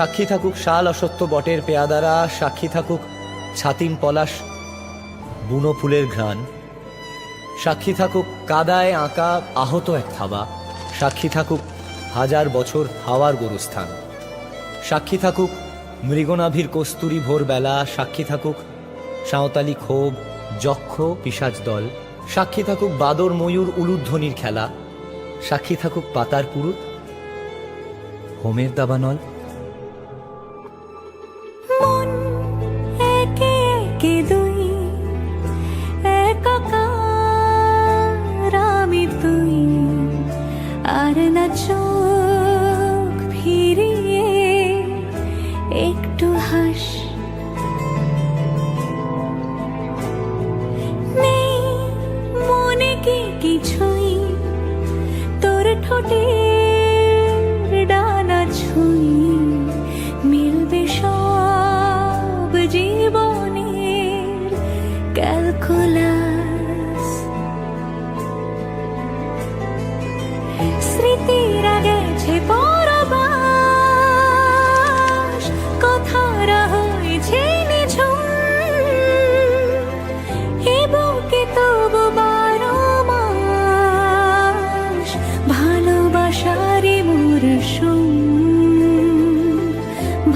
সাক্ষী থাকুক শাল অসত্য বটের পেয়াদারা, সাক্ষী থাকুক ছাতিম পলাশ বুনো ফুলের ঘ্রাণ, সাক্ষী থাকুক কাদায় আঁকা আহত এক থাবা, সাক্ষী থাকুক হাজার বছর হাওয়ার গরুস্থান, সাক্ষী থাকুক মৃগনাভির কস্তুরী ভোরবেলা, সাক্ষী থাকুক সাঁওতালি ক্ষোভ যক্ষ পিশাচ দল, সাক্ষী থাকুক বাদর ময়ূর উলুধ্বনির খেলা, সাক্ষী থাকুক পাতার পুরুত হোমের দাবানল। মন একে একে দুই, একাকার আমি তুই, আর না চোখ ফিরিয়ে একটু হাস। নেই মনে কি কিছুই, তোর ঠোঁটের ডানা ছুঁই, মিলবে সব জীবনের ক্যালকুলাস। স্মৃতিরা গেছে পরবাস, কথারা হয়েছে নিঝুম, এ বুকে তবু 12 মাস ভালোবাসারই মরশুম,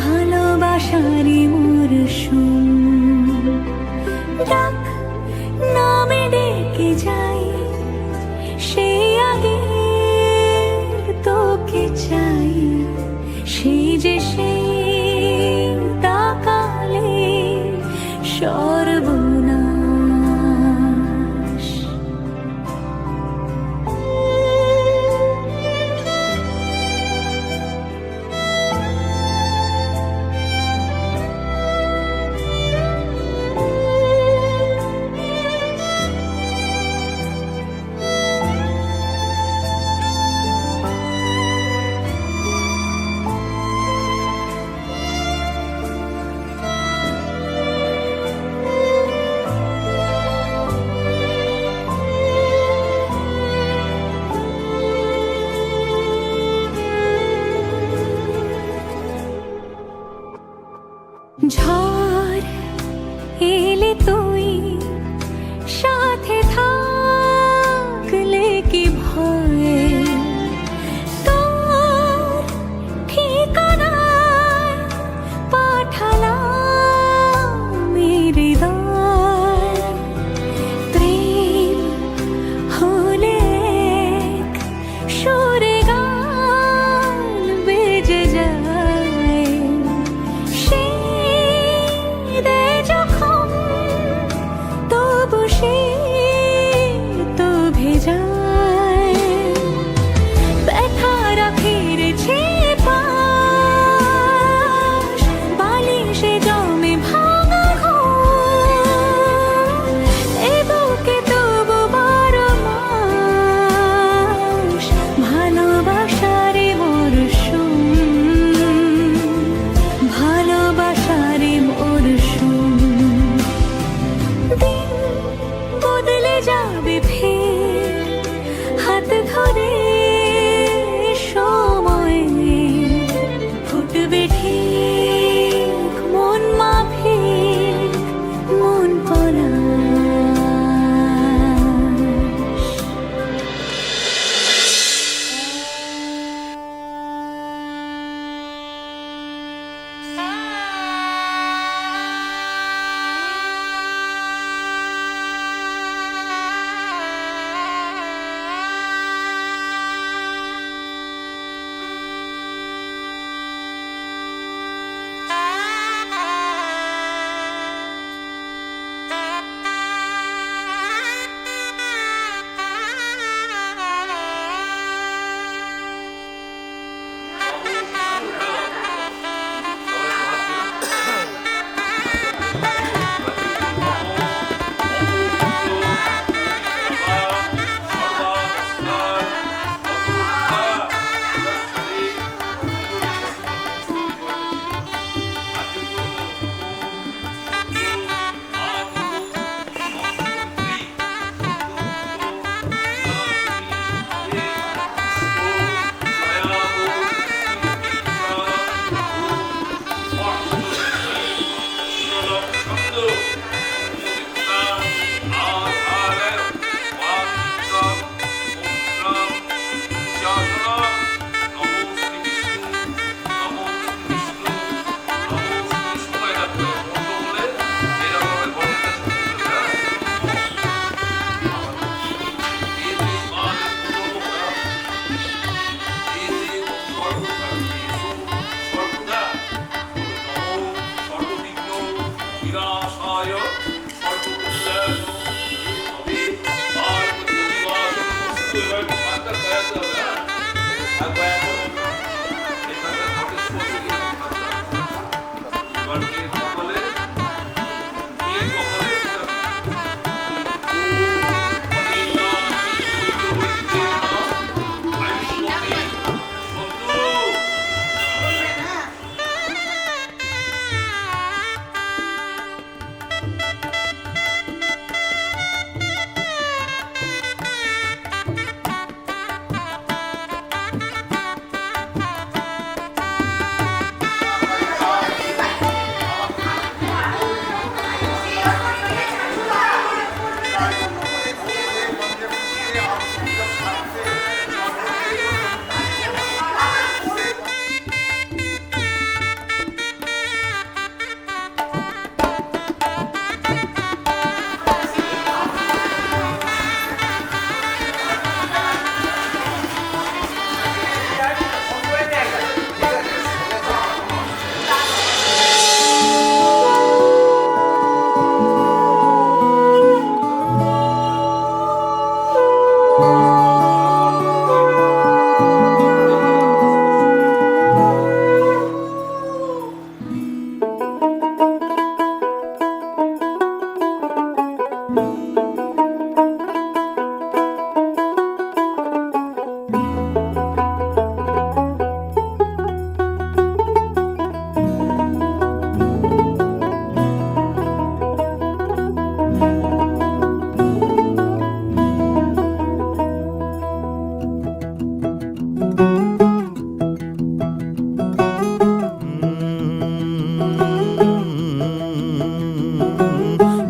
ভালোবাসারই মরশুম। ডাক নামে ডেকে যাই, সেই আগে তোকে চাই, সেই যে সেই তাকালে সর্বনাশ।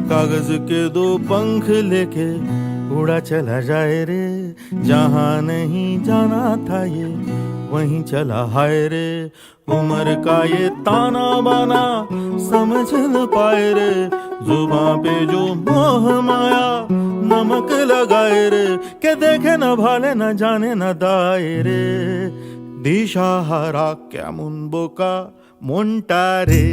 कागज के दो पंख लेके उड़ा चला जाए रे, जहाँ नहीं जाना था ये वहीं चला हाय रे। उम्र का ये ताना बाना समझ न पाए रे, जुबां पे जो मोह माया नमक लगाए रे, के देखे न भाले न जाने न दाए रे। दिशा हारा क्या मुनबोका मोंटा रे।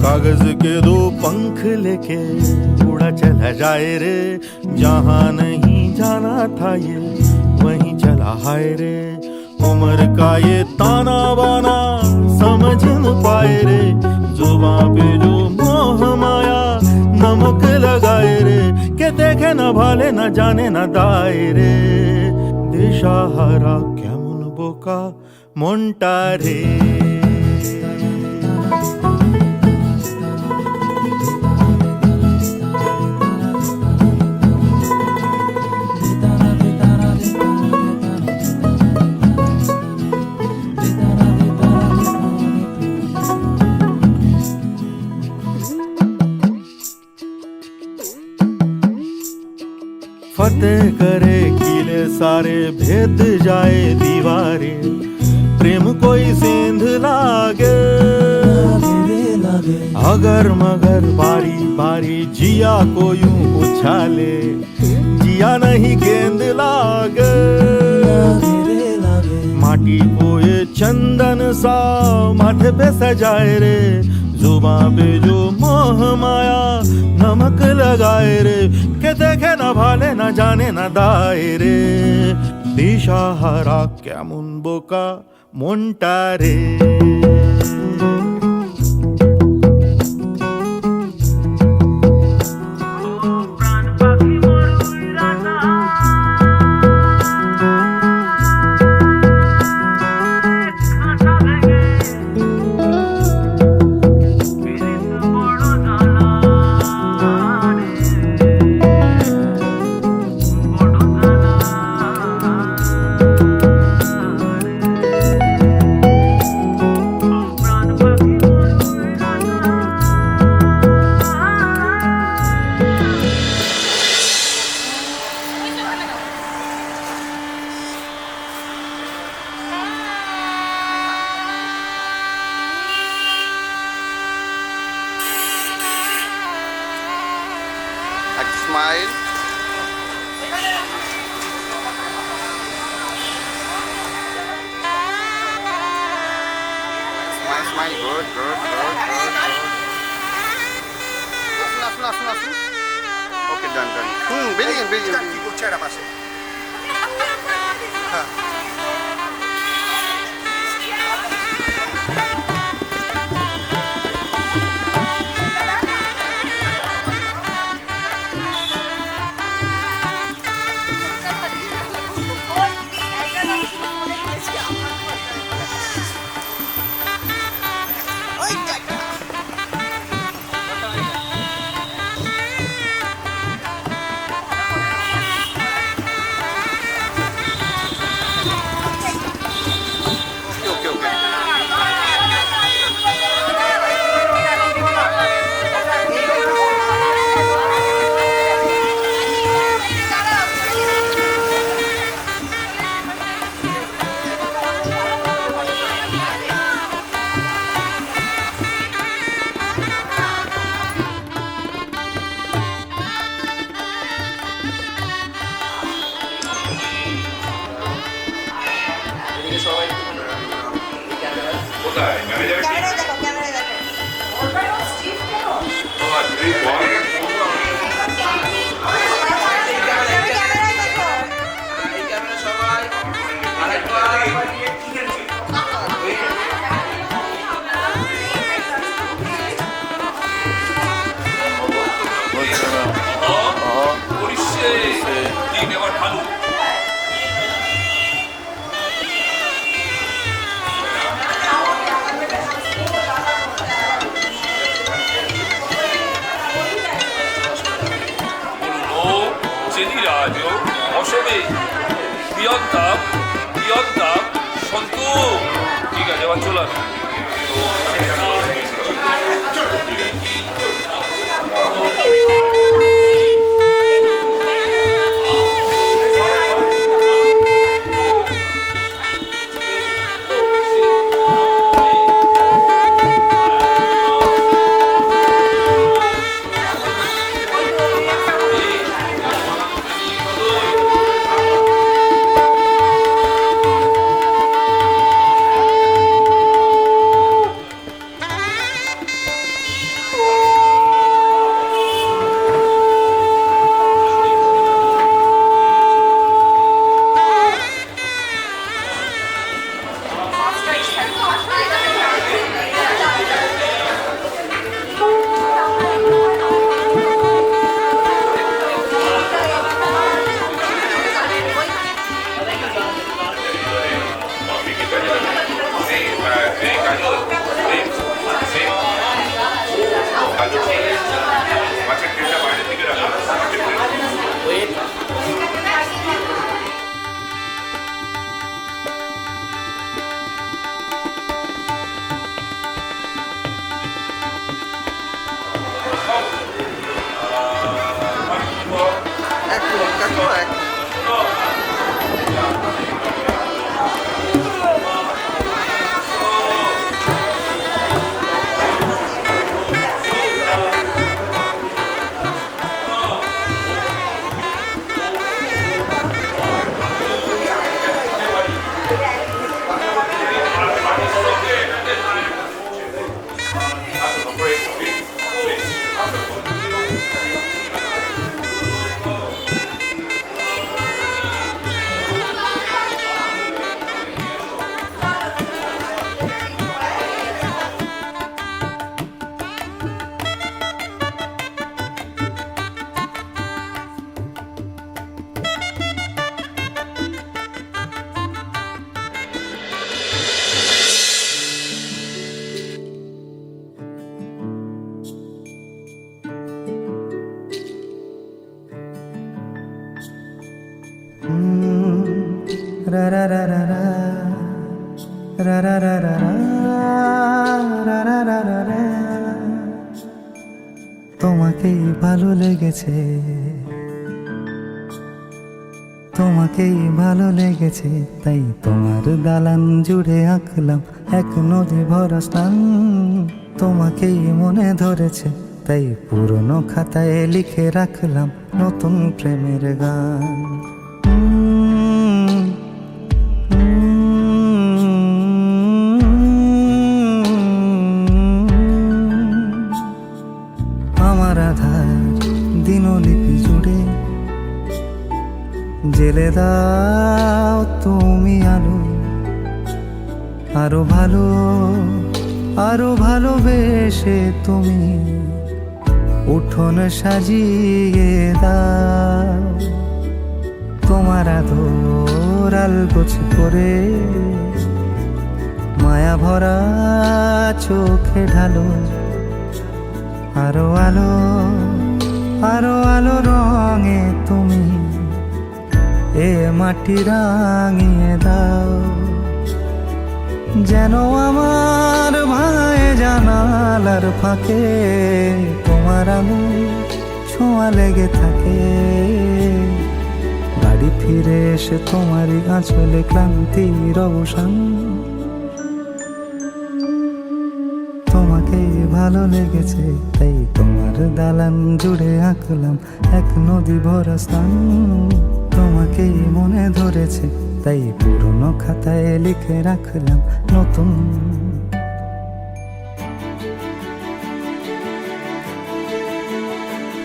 कागज के दो पंख लेके उड़ा चला जाए रे, जहाँ नहीं जाना था ये वहीं चला हाय रे। उम्र का ये ताना बाना समझ न पाए रे, जुबां पे जो मोह माया नमक लगाए रे, के देखे न भाले न जाने न दाए रे। दिशा हरा क्या मुनबोका मोंटा रे। फतेह करे किले सारे, भेद जाए दीवारें, प्रेम कोई सेंध लागे अगर मगर बारी बारी जिया को यूं उछाले, जिया नहीं गेंद लागे। माटी को ये चंदन सा माथे पे सजाए रे, जुबां पे जो मोह माया नमक लगाए रे, के देखे न भाले न जाने न दाए रे। दिशा हरा क्या मुनबोका मोंटा रे। Smile, good good good good. আসুন আসুন আসুন আসুন। ওকে ডান ডান। বেরিয়ে বেরিয়ে। কি করছে এরা পাশে? হ্যাঁ। ওকে ওকে। কোথায় ম্যানেজার ক্যামেরায় দেখো, ক্যামেরায় দেখো। ক্যামেরায় দেখো। দিন এবার ভালো। চেনিরাজ অসমে প্রিয়ন্তা সন্তু। ঠিক আছে এবার চলে আসুন। এক মিনিট কাকু, এক মিনিট। তোমাকেই ভালো লেগেছে, তোমাকেই ভালো লেগেছে, তাই তোমার দালান জুড়ে আঁকলাম এক নদী ভরা স্থান। তোমাকেই মনে ধরেছে, তাই পুরনো খাতায় লিখে রাখলাম নতুন প্রেমের গান। তুমি আলো, আরো ভালো, আরো ভালোবেসে তুমি উঠোন সাজিয়ে দাও। তোমার আদর আলগোছ করে মায়া ভরা চোখে ঢালো, আরো আলো, আরো আলো রঙে তুমি এ মাটি রাঙিয়ে দাও। যেন আমার ভাই জানালার ফাঁকে তোমার আলো ছোঁয়া লেগে থাকে। বাড়ি ফিরে এসে তোমারই আঁচলে ক্লান্তির অবসান। তোমাকে ভালো লেগেছে তাই তোমার দালান জুড়ে আঁকলাম এক নদী ভরা স্থান। তোমাকেই মনে ধরেছে তাই পুরনো খাতায় লিখে রাখলাম নতুন।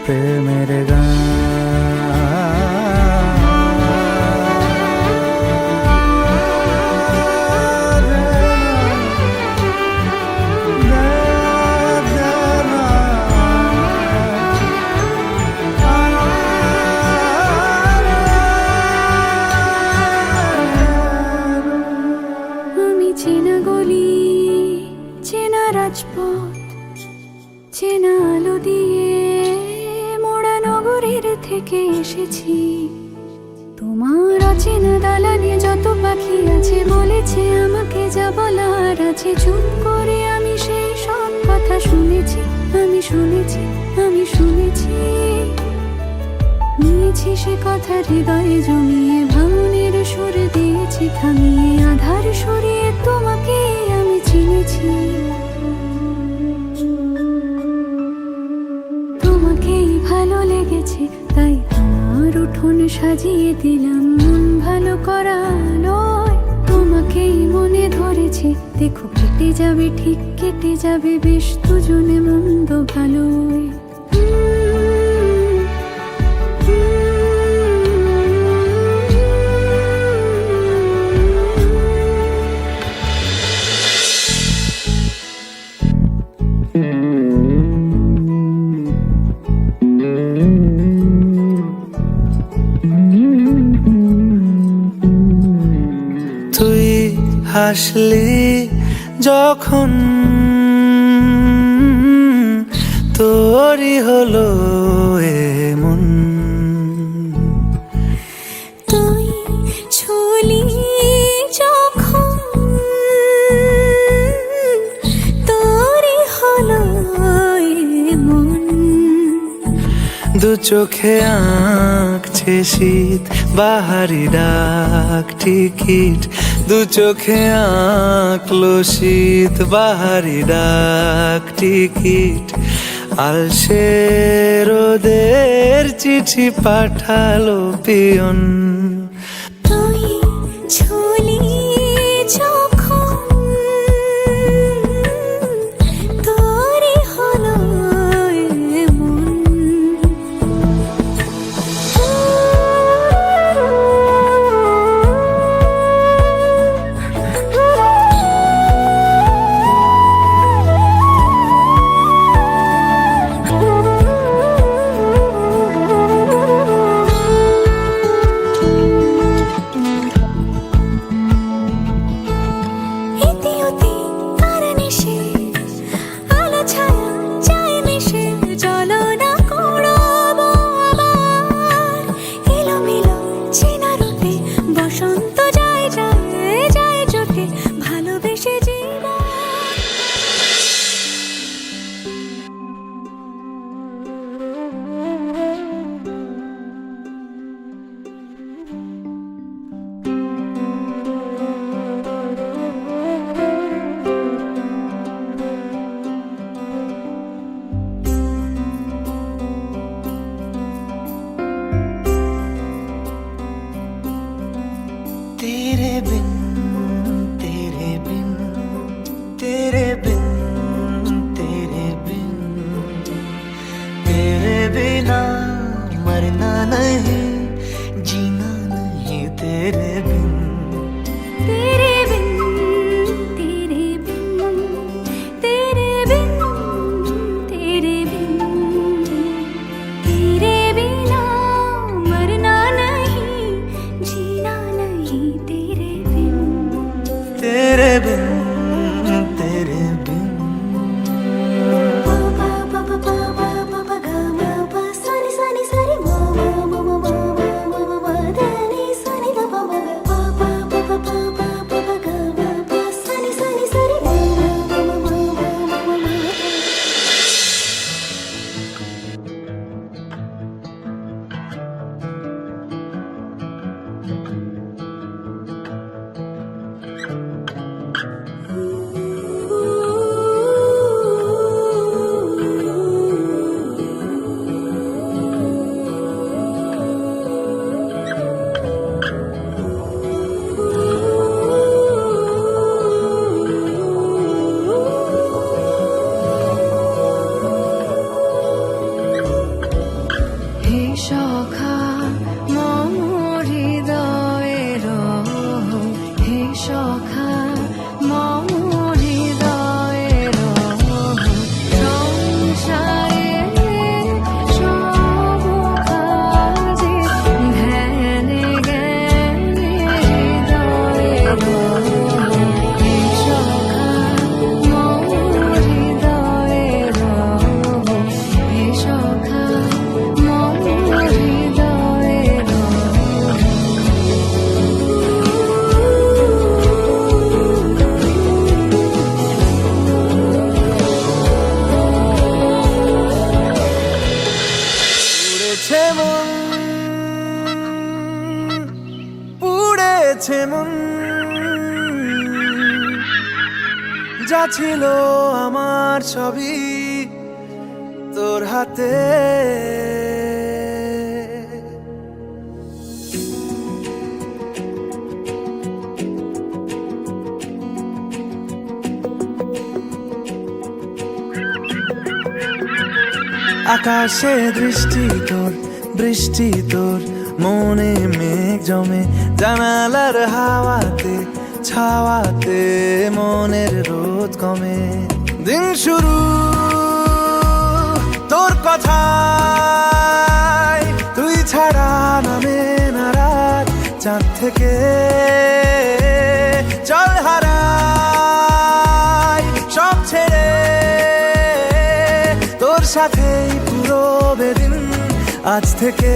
প্রেমের গান চেনা গলি, চেনা রাজপথ, চেনা আলো দিয়ে মোড়া নগরের থেকে এসেছি। তোমার অচেনা দালানে যত পাখি আছে বলেছে আমাকে যা বলার আছে। চুপ করে আমি সেই সব কথা শুনেছি, আমি শুনেছি, আমি শুনেছি। নিয়েছি সে কথা হৃদয়ে জমিয়ে, ভাঙনের সুর দিয়েছি থামিয়ে, আধার সরিয়ে তোমাকে আমি চিনেছি। তোমাকেই ভালো লেগেছে তাই আমার উঠোন সাজিয়ে দিলাম মন ভালো করা নয়। তোমাকেই মনে ধরেছে দেখো কেটে যাবে, ঠিক কেটে যাবে বেশ দুজনে মন্দ ভালোই। তুই হাসলি যখন তোরই হলো এমন। তুই ছুলি যখন তোরই হলো মন। দু চোখে আঁকছে শীত বাহারি ডাক টিকিট। দু চোখে আঁকলো শীত বাহারি ডাক টিকিট। আলসে রোদের চিঠি পাঠালো পিয়ন। তুই ছুলি যখন তোরই হলো মন। तेरे बिन, तेरे बिन, तेरे बिन, तेरे बिन, तेरे बिना मरना नहीं, जीना नहीं तेरे बिन। बिन तेरे बिन সখা মম হৃদয়ের হে সখা মম হৃদয়ের সংসারের সব কাজে ধ্যানে জ্ঞানে হৃদয়ের হে সখা মম হৃদয়ের হে সখা পুড়েছে মন যা ছিল আমার সবই তোর হাতে আকাশে দৃষ্টি তোর বৃষ্টি তোর মনে মেঘ জমে জানালার হাওয়াতে ছাওয়াতে মনের রোদ কমে দিন শুরু তোর কথায় তুই ছাড়া নামে না রাত চাঁদ থেকে চল হারাই সব ছেড়ে তোর সাথেই পুরো বেদিন আজ থেকে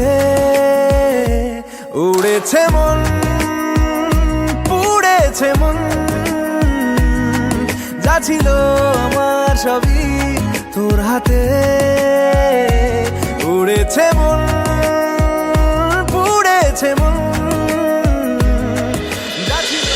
উড়েছে মন পুড়েছে মন যা ছিল আমার সবই তোর হাতে উড়েছে মন পুড়েছে মন যা ছিল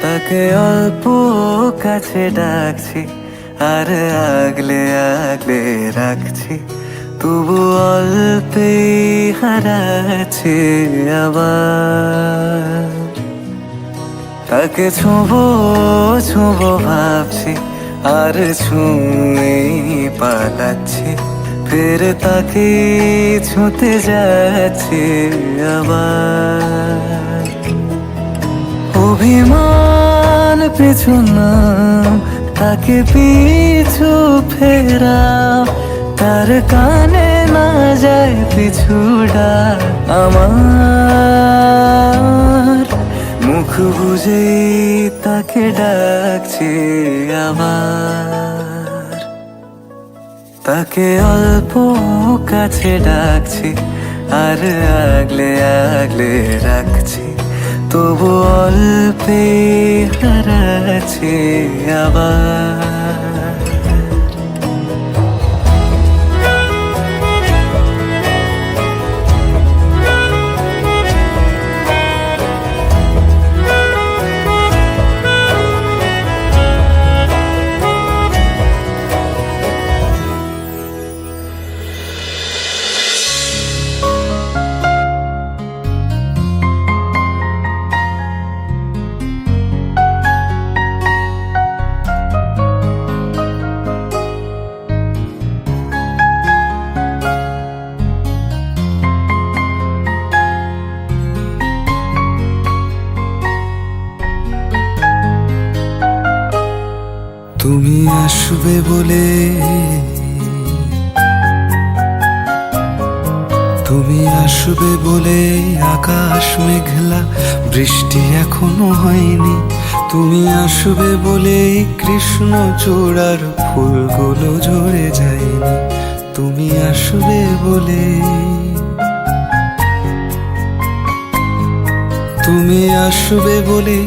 তাকে অল্প কাছে ডাকছি আর আগলে আগলে রাখছি তবু অল্পে হারাচ্ছে আবার তাকে ছোঁবো ছোঁবো ভাবছি আর ছুঁয়ে পালাচ্ছি ফের তাকে ছুঁতে যাচ্ছে আবার অভিমান পিছু নাম তাকে পিছু ফেরা তার কানে না যায় পিছুডা আমার মুখ বুঝে তাকে ডাকছে আবার তাকে অল্প কাছে ডাকছি আর আগলে আগলে রাখছি তবু অল্পে হারাচ্ছে আবার তুমি আসবে বলে, তুমি আসবে বলে আকাশ মেঘলা, বৃষ্টি এখনো হয়নি। তুমি আসবে বলে কৃষ্ণ চূড়ার ফুলগুলো ঝরে যায়নি। তুমি আসবে বলে, তুমি আসবে বলে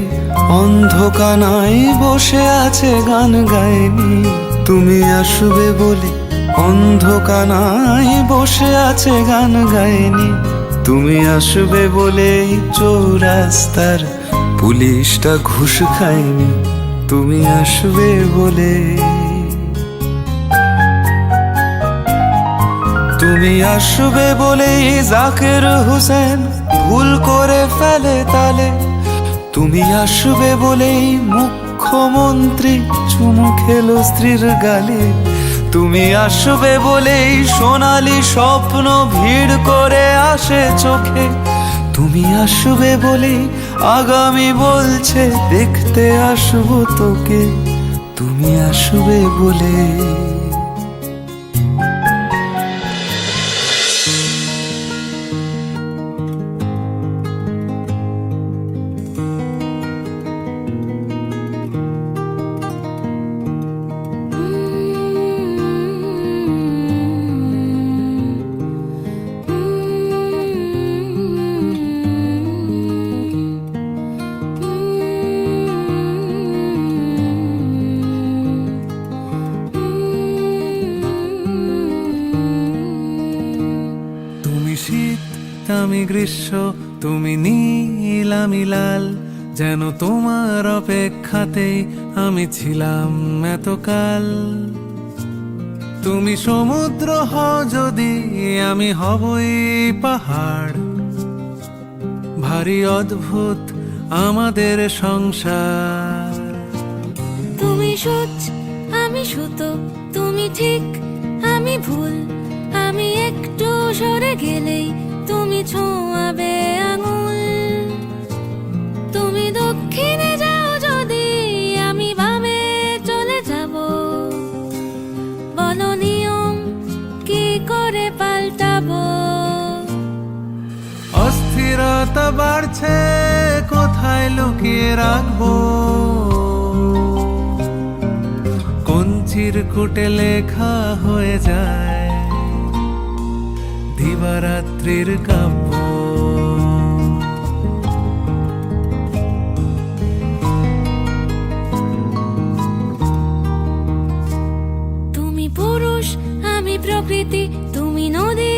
অন্ধকানায় বসে আছে গান গায়নি। তুমি আসবে বলে অন্ধকানায় বসে আছে গান গায়নি। তুমি আসবে বলে চৌরাস্তার পুলিশটা ঘুষ খায়নি। তুমি আসবে বলে, তুমি আসবে বলে জাকির হোসেন ভুল করে ফেলে তালে। তুমি আসবে বলেই মুখ্যমন্ত্রী চুমু খেলো স্ত্রীর গালে। তুমি আসবে বলেই সোনালি স্বপ্ন ভিড় করে আসে চোখে। তুমি আসবে বলেই আগামী বলছে দেখতে আসবো তোকে। তুমি আসবে বলে, আমি গ্রীষ্ম, তুমি নীল আমি লাল, যেন তোমার অপেক্ষাতেই আমি ছিলাম এতকাল। তুমি সমুদ্র হও যদি, আমি হবই পাহাড়। ভারী অদ্ভুত আমাদের সংসার। তুমি সূচ আমি সুতো, তুমি ঠিক আমি ভুল। আমি একটু সরে গেলেই তুমি ছোঁয়াবে আঙুল। তুমি দক্ষিণে যাও যদি, আমি বামে চলে যাব। বলো নিয়ম কি করে পাল্টাবো। অস্থিরতা বাড়ছে, কোথায় লুকিয়ে রাখবো। কোন চিরকুটে লেখা হয়ে যায় দিবারাত্রির কাব্য। তুমি পুরুষ আমি প্রকৃতি, তুমি নদী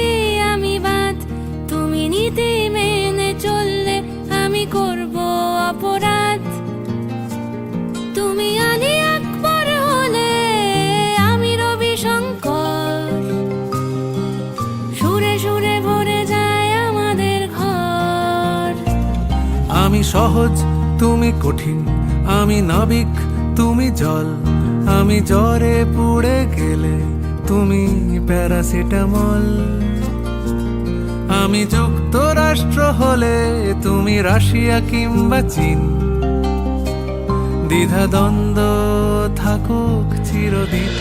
আমি বাঁধ। তুমি নীতি মেনে চললে আমি করব অপরাধ। তুমি আলী আকবর হলে আমি রবি শঙ্কর। সুরে সুরে ভরে যায় আমাদের ঘর। আমি সহজ তুমি কঠিন, আমি নাবিক তুমি জল। আমি জ্বরে পুড়ে গেলে তুমি প্যারাসিটামল। আমি যুক্তরাষ্ট্র হলে তুমি রাশিয়া কিংবা চীন। দ্বিধাদ্বন্দ্ব থাকুক চিরদিন।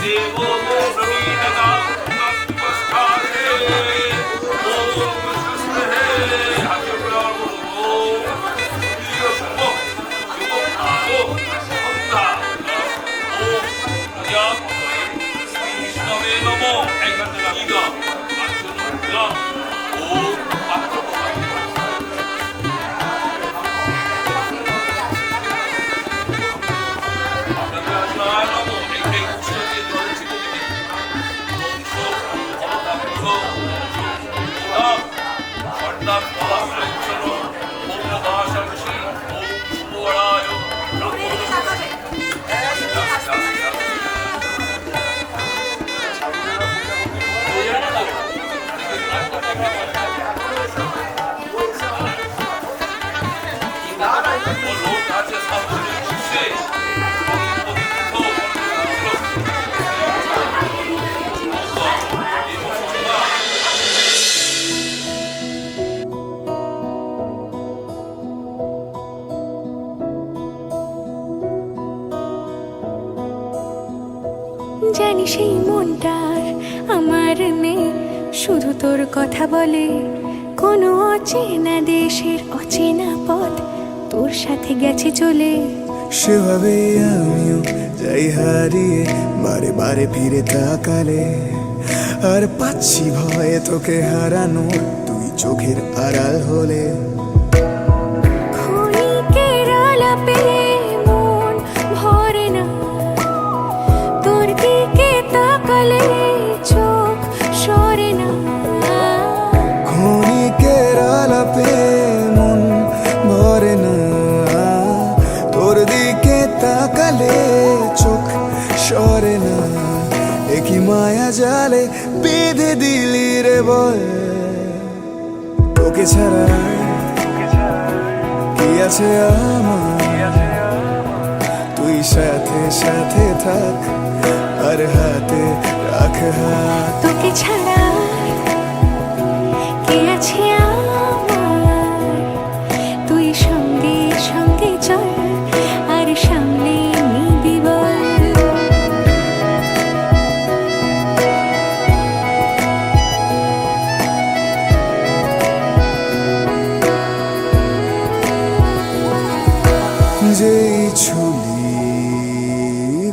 Devo চন্দন পলাশাঞ্চল ওম নমাশংসি ওম শুভরায় লোক আছে সাবধানে শিষ্যে জানি সেই মনটার আমার নেই, শুধু তোর কথা বলে। কোনো অচেনা দেশের অচেনা পথ তোর সাথে গেছে চলে। সেভাবে আমিও যাই হারিয়ে, বারে বারে ফিরে তাকালে আর পাচ্ছি ভয়ে তোকে হারানো, তুই চোখের আড়াল হলে। ক্ষণিকের আলাপে মন ভরে না, তোর দিকে তাকালে চোখ সরে না। ক্ষণিকের আলাপে মন ভরে না, তোর দিকে তাকালে চোখ সরে না। একই মায়া জালে বেঁধে দিলি রে বল, তোকে ছাড়া কি আছে আমার? তুই সাথে সাথে থাক আর হাতে রাখ হাত। তোকে ছাড়া কে আছে আমার? তুই সঙ্গে সঙ্গে চল আর সামনে নিবি বল। যেই ছুলি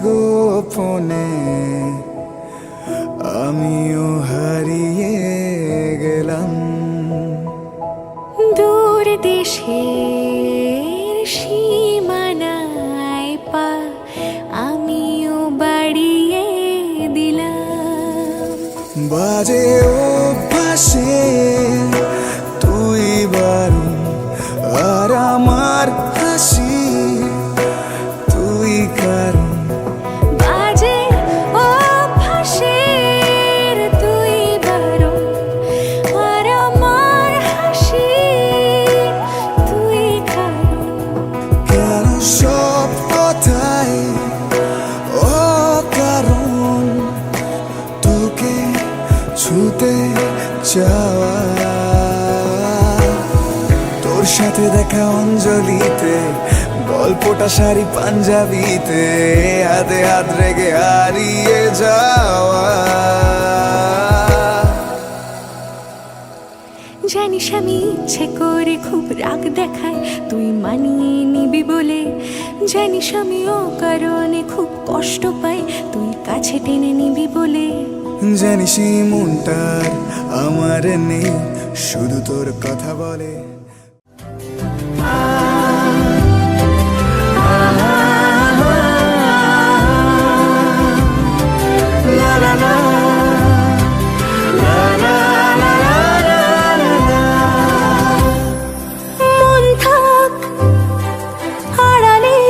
গোপনে আমিও হারিয়ে গেলাম, দূর দেশের সীমানায় পা আমিও বাড়িয়ে দিলাম। বাজে অভ্যাসে তুই বারণ আর আমার হাসি তুই কারণ। বাজে অভ্যাসের তুই বারণ আর আমার হাসি তুই কারণ। কেন সব কথায় অকারণ তোকে ছুতে চাওয়া। তোর সাথে দেখা অঞ্জলিতে, গল্পটা শাড়ি পাঞ্জাবিতে, হাতে হাত রেখে হারিয়ে যাওয়া। জানিস আমি ইচ্ছে করে খুব রাগ দেখাই তুই মানিয়ে নিবি বলে। জানিস আমি অকারণে খুব কষ্ট পাই তুই কাছে টেনে নিবি বলে। জানিস এই মনটার আমার নেই, শুধু তোর কথা বলে। মন থাক আড়ালে,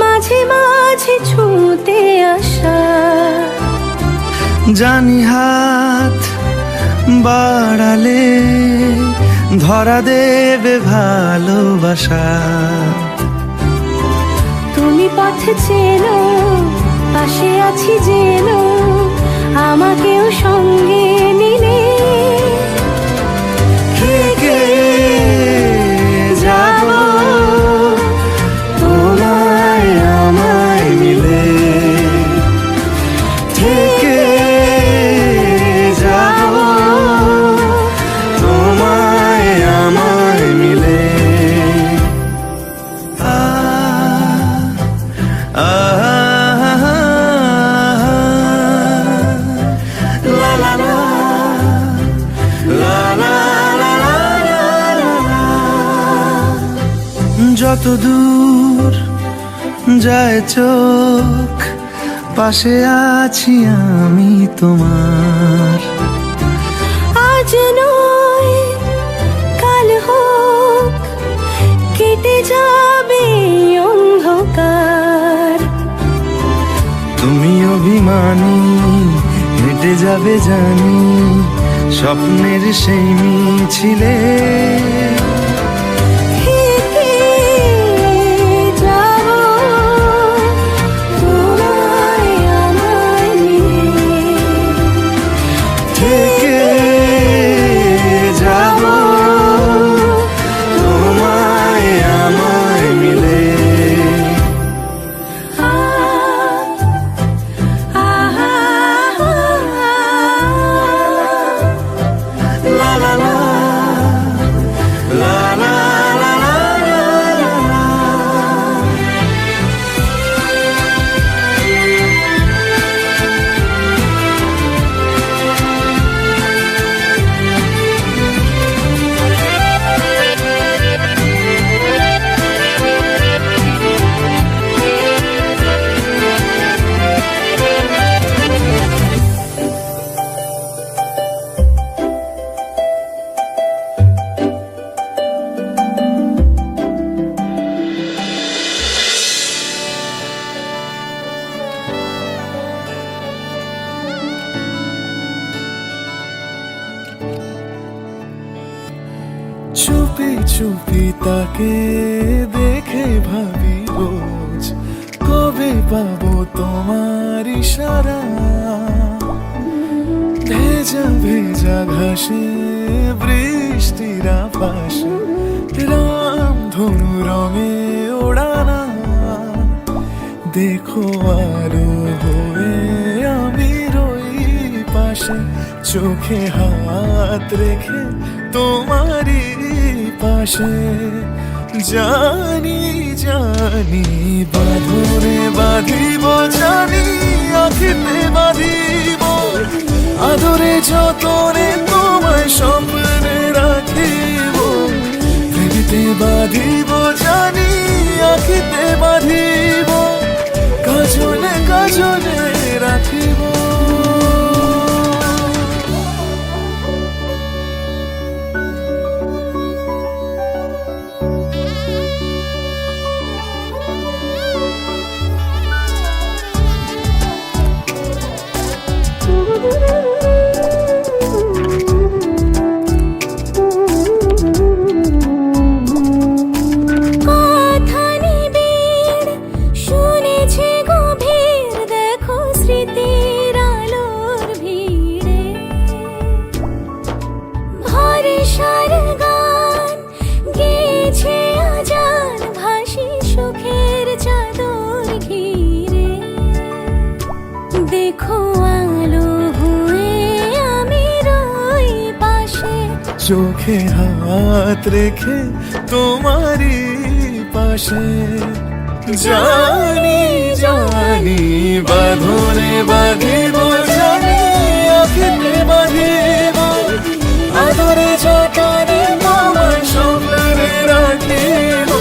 মাঝে মাঝে ছুঁতে আসা। জানি হাত বাড়ালে ধরা দেবে ভালোবাসা। তুমি পথে চেনো, পাশে আছি জেনো, আমাকেও সঙ্গে নিলে থেকে যাব তোমায় আমায় মিলে। থেকে যাব তোমায় আমায় মিলে। যত দূর যায় চোখ, পাশে আছি আমি তোমার। আজ নয় অভিমানী হেঁটে যাবে জানি স্বপ্নের সেই মিছিলে। থেকে যাব তোমায় আমায় নিয়ে, থেকে যাব তোমায় আমায় মিলে। লা লা লা, লা লা লা লা লা লা। চুপি চুপি তাকে দেখে ভাবি রোজ কবে পাবো তোমার ইশারা। ভেজা ভেজা ঘাসে বৃষ্টির আভাসে রামধনু রঙে ওড়ানা। দেখো আরো হয়ে আমি রই পাশে, চোখে হাত রেখে তোমারই পাশে। জানি জানি বাঁধনে বাঁধিব, জানি আখিতে বাঁধিব, আদরে যতনে তোমায় স্বপ্নে রাখিব। প্রেমেতে বাঁধিব, জানি আখিতে বাঁধিব, কাজলে কাজলে রাখিব। কথা নিবিড় শুনেছে গভীর, দেখো স্মৃতির আলোর ভিড়ে। ভরসার গান গেয়েছে আজান, ভাসি সুখের চাদর ঘিরে। দেখো আলো হয়ে আমি রই পাশে, চোখে হাত রেখে তোমারই পাশে। জানি জানি বাঁধনে বাঁধিব, জানি আখিতে বাঁধিব, আদরে যতনে তোমায় স্বপ্নে রাখিব।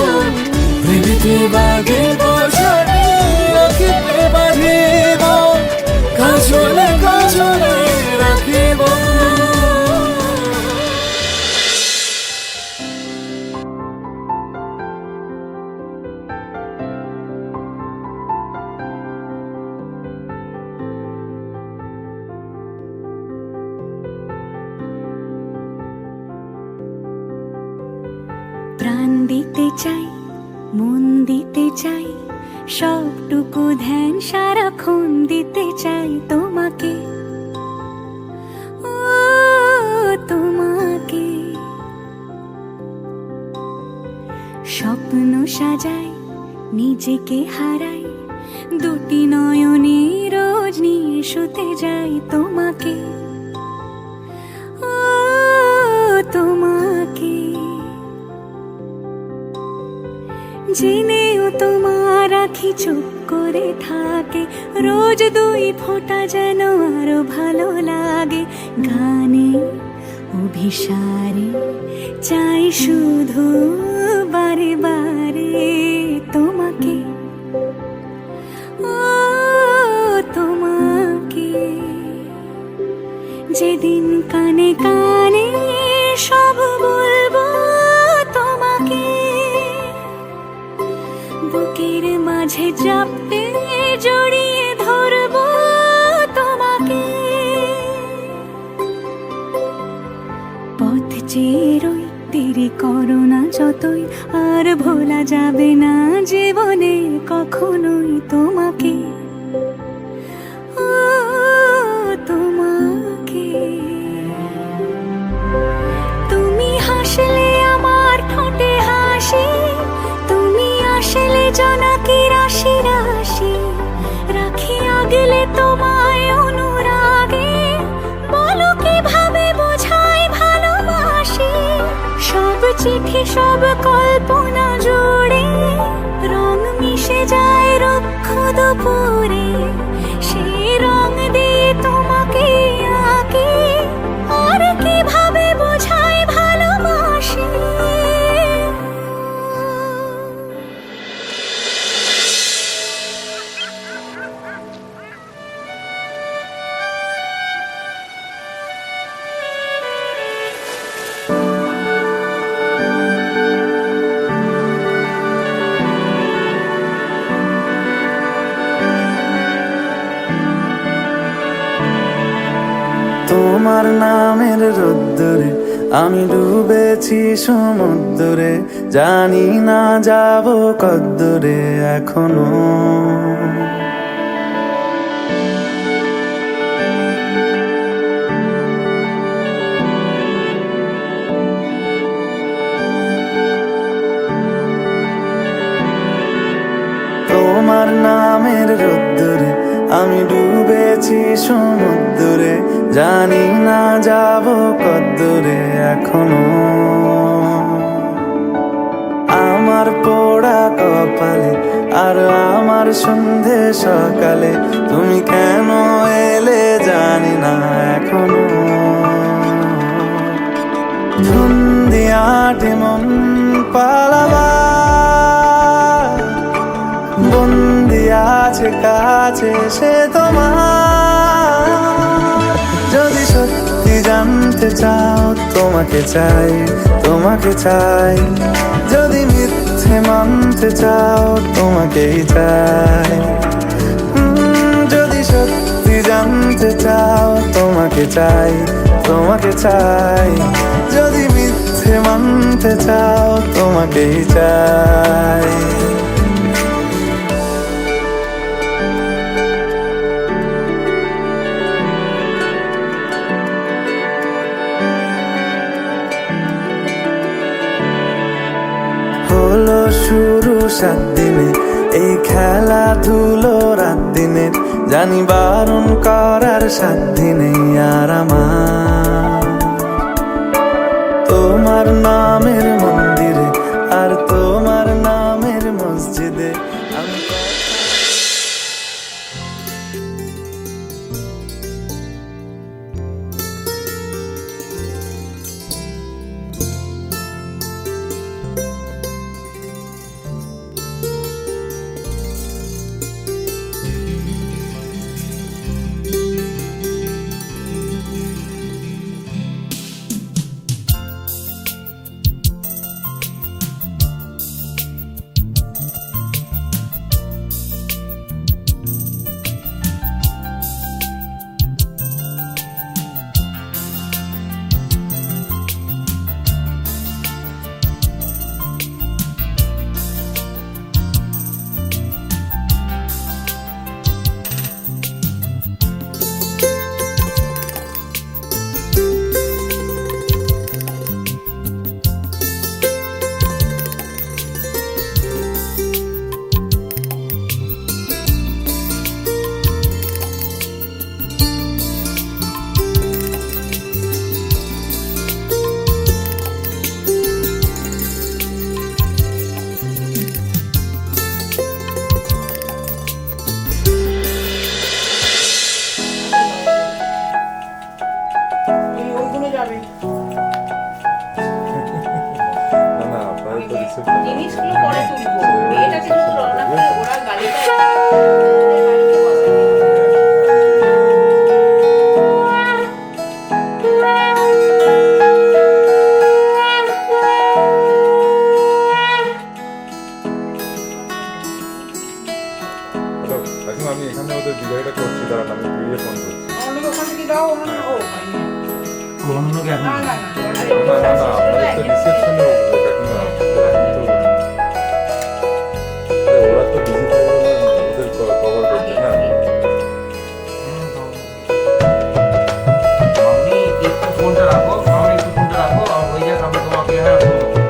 প্রেমেতে বাঁধিব, জানি আখিতে বাঁধিব, কাজলে কাজলে রাখিব। প্রাণ দিতে চাই, মন দিতে চাই, সবটুকু ধ্যান সারাক্ষণ দিতে চাই তোমাকে, ও তোমাকে। স্বপ্ন সাজাই, নিজেকে হারাই, দুটি নয়নে রোজ নিয়ে শুতে যাই তোমাকে, ও তোমাকে। জেনেও তোমার আখি চুপ করে থাকে, রোজ দুই ফোঁটা যেন আরো ভালো লাগে। গানে অভিসারে চাই শুধু বারে বারে তোমাকে, ও তোমাকে। যেদিন কানে কানে সব বলবো তোমাকে, বুকের মাঝে চাপতে জড়িয়ে ধরবো চেরোই দেরি করো না যতই, আর ভোলা যাবে না জীবনে কখনোই তোমাকে, ও তোমাকে। তুমি হাসলে আমার ঠোঁটে হাসি, তুমি আসলে জোনাকি রাশি রাশি, রাখি আগলে তোমায় অনুরাগে, বলো কিভাবে বোঝাই ভালোবাসি। সব চিঠি সব কল্পনা জুড়ে রং মিশে যায় রুক্ষ দুপুরে, সেই রং দিয়ে তোমাকে আঁকি, আর কিভাবে বোঝাই ভালোবাসি। তোমার নামের রোদ্দুরে আমি ডুবেছি সমুদ্রে, জানি না যাব কদ্দুরে এখনো। তোমার নামের রোদ্দুরে আমি ডুবেছি সমুদ্রে, জানি না যাব কদ্দুরে এখনো। আমার পোড়া কপালে আর আমার সন্ধে সকালে, তুমি কেন এলে জানি না এখনো। ধুন্দিয়াটে মন পালাবা, বন্দি আছে কাছে সে তোমার। যদি সত্যি জানতে চাও তোমাকে চাই, তোমাকে চাই। যদি মিথ্যে মানতে চাও তোমাকেই চাই। যদি সত্যি জানতে চাও তোমাকে চাই, তোমাকে চাই। যদি মিথ্যে মানতে চাও তোমাকেই চাই। হলো শুরু 7 দিনে এই খেলাধুলো রাত দিনে, জানি বারণ করার সাধ্য নেই আর আমার। তোমার নামের মন্দিরে আর তোমার নামের মসজিদে আমি জিনিসগুলো পরে তুলবো, মেয়েটাকে শুধু রান্না করে ওরা গাড়িটা আমি এখানে ওদের ডিজাইনটা করছি, তারা আমি ভিডিও ফোন করছি। অন্য ওখান থেকে দাও, অন্য ও অন্যকে না না না না না না আমাদের তো রিসেপশনে কাকিমা ওরা তো বিজি থাকে ওদের কভার করতে না মামনি একটু ফোনটা রাখো, মামনি একটু ফোনটা রাখো, আর হয়ে যাক আমি তোমাকে হ্যাঁ ফোন করবো।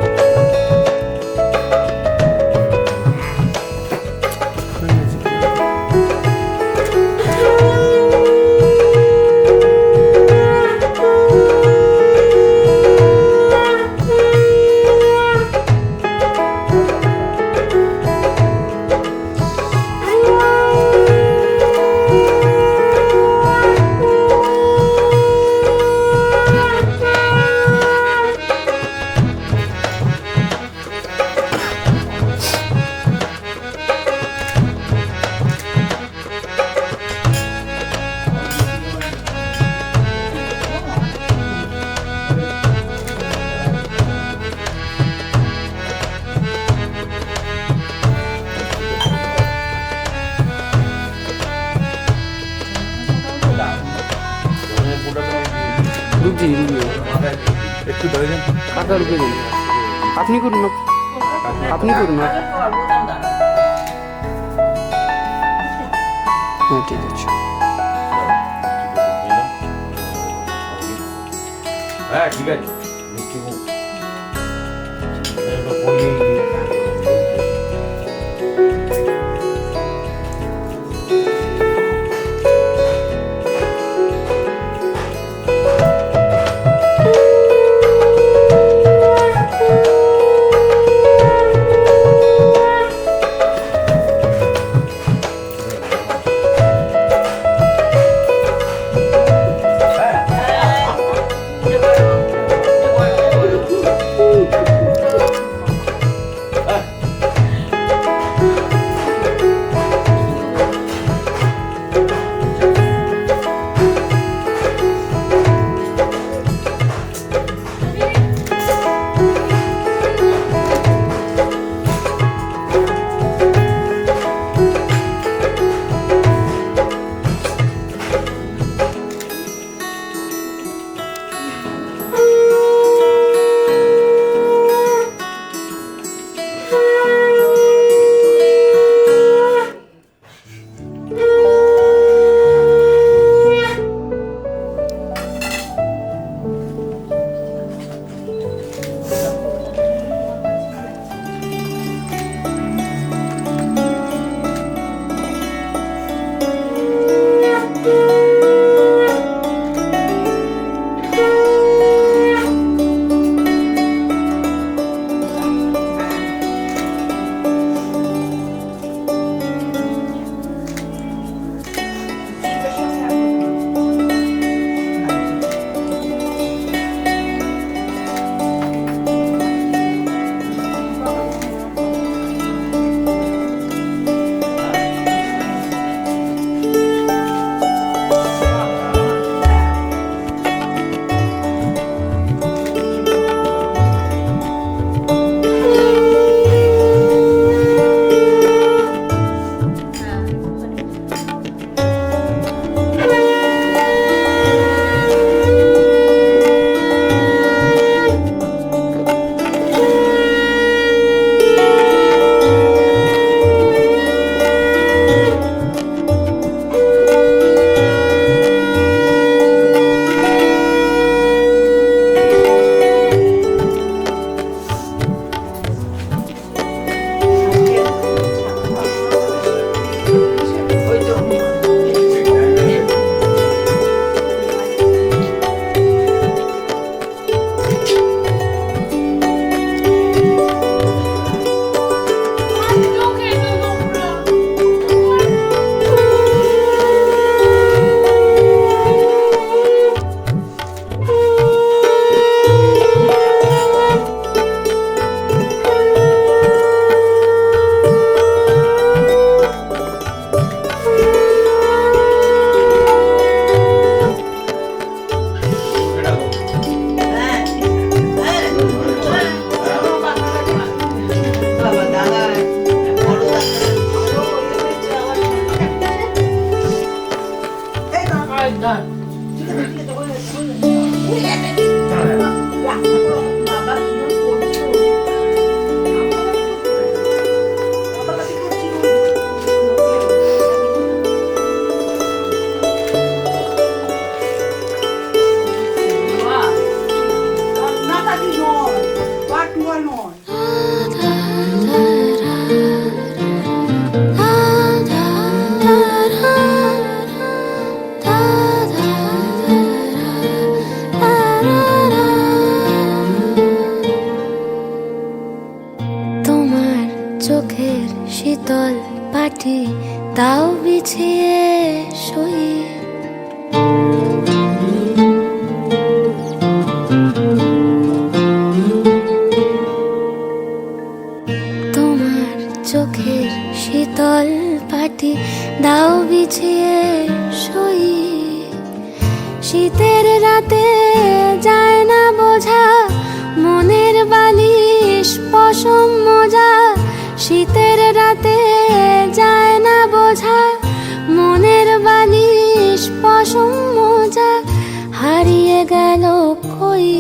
একটু ধরে যান কাকা রুকে দিন, আপনি করুন না, আপনি করুন না। হ্যাঁ ঠিক আছে। হ্যাঁ ঠিক আছে মিষ্টি মুখ পাটি তাও বিছিয়ে শুই। তোমার চোখের শীতল পাটি দাও বিছিয়ে শুই। শীতের রাতে যায় না বোঝা মনের বালিশ পশম মোজা। শীতের রাতে যায় না বোঝা মনের বালিশ পশম মোজা। হারিয়ে গেল কই,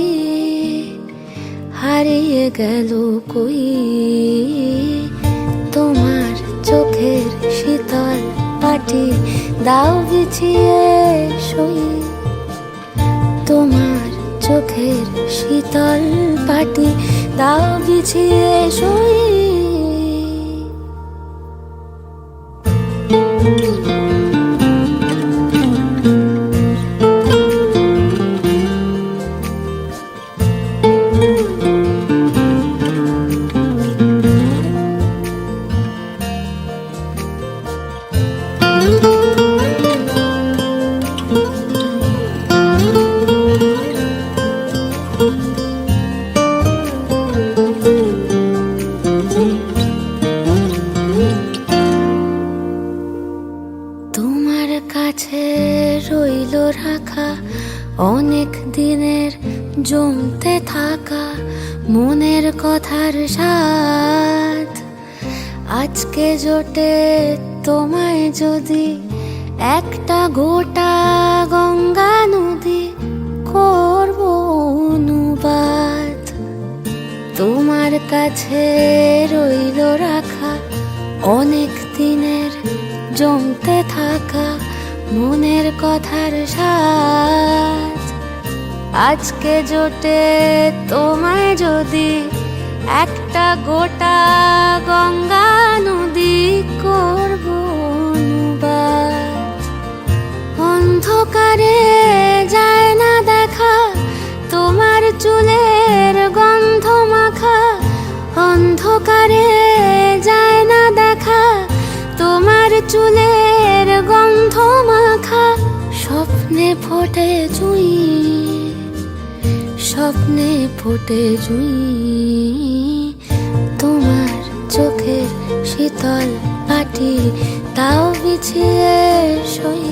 হারিয়ে গেল কই তোমার চোখের শীতল পাটি দাও বিছিয়ে শুই। তোমার চোখের শীতল পাটি দাও বিছিয়ে শুই। তোমার কাছে রইল রাখা অনেক দিনের জমতে থাকা মনের কথার স্বাদ। আজকে জোটে তোমায় যদি একটা গোটা গঙ্গা নদী করব অনুবাদ। তোমার কাছে রইল রাখা অনেক দিনের জমতে থাকা মনের কথার স্বাদ। আজকে জোটে তোমায় যদি একটা গোটা গঙ্গা নদী করব অনুবাদ। অন্ধকারে যায় না দেখা তোমার চুলের গন্ধ মাখা। অন্ধকারে যায় না দেখা তোমার চুলের গন্ধ মাখা। স্বপ্নে ফোটে জুঁই, স্বপ্নে ফোটে জুঁই তোমার চোখের শীতল পাটি তাও বিছিয়ে শুই।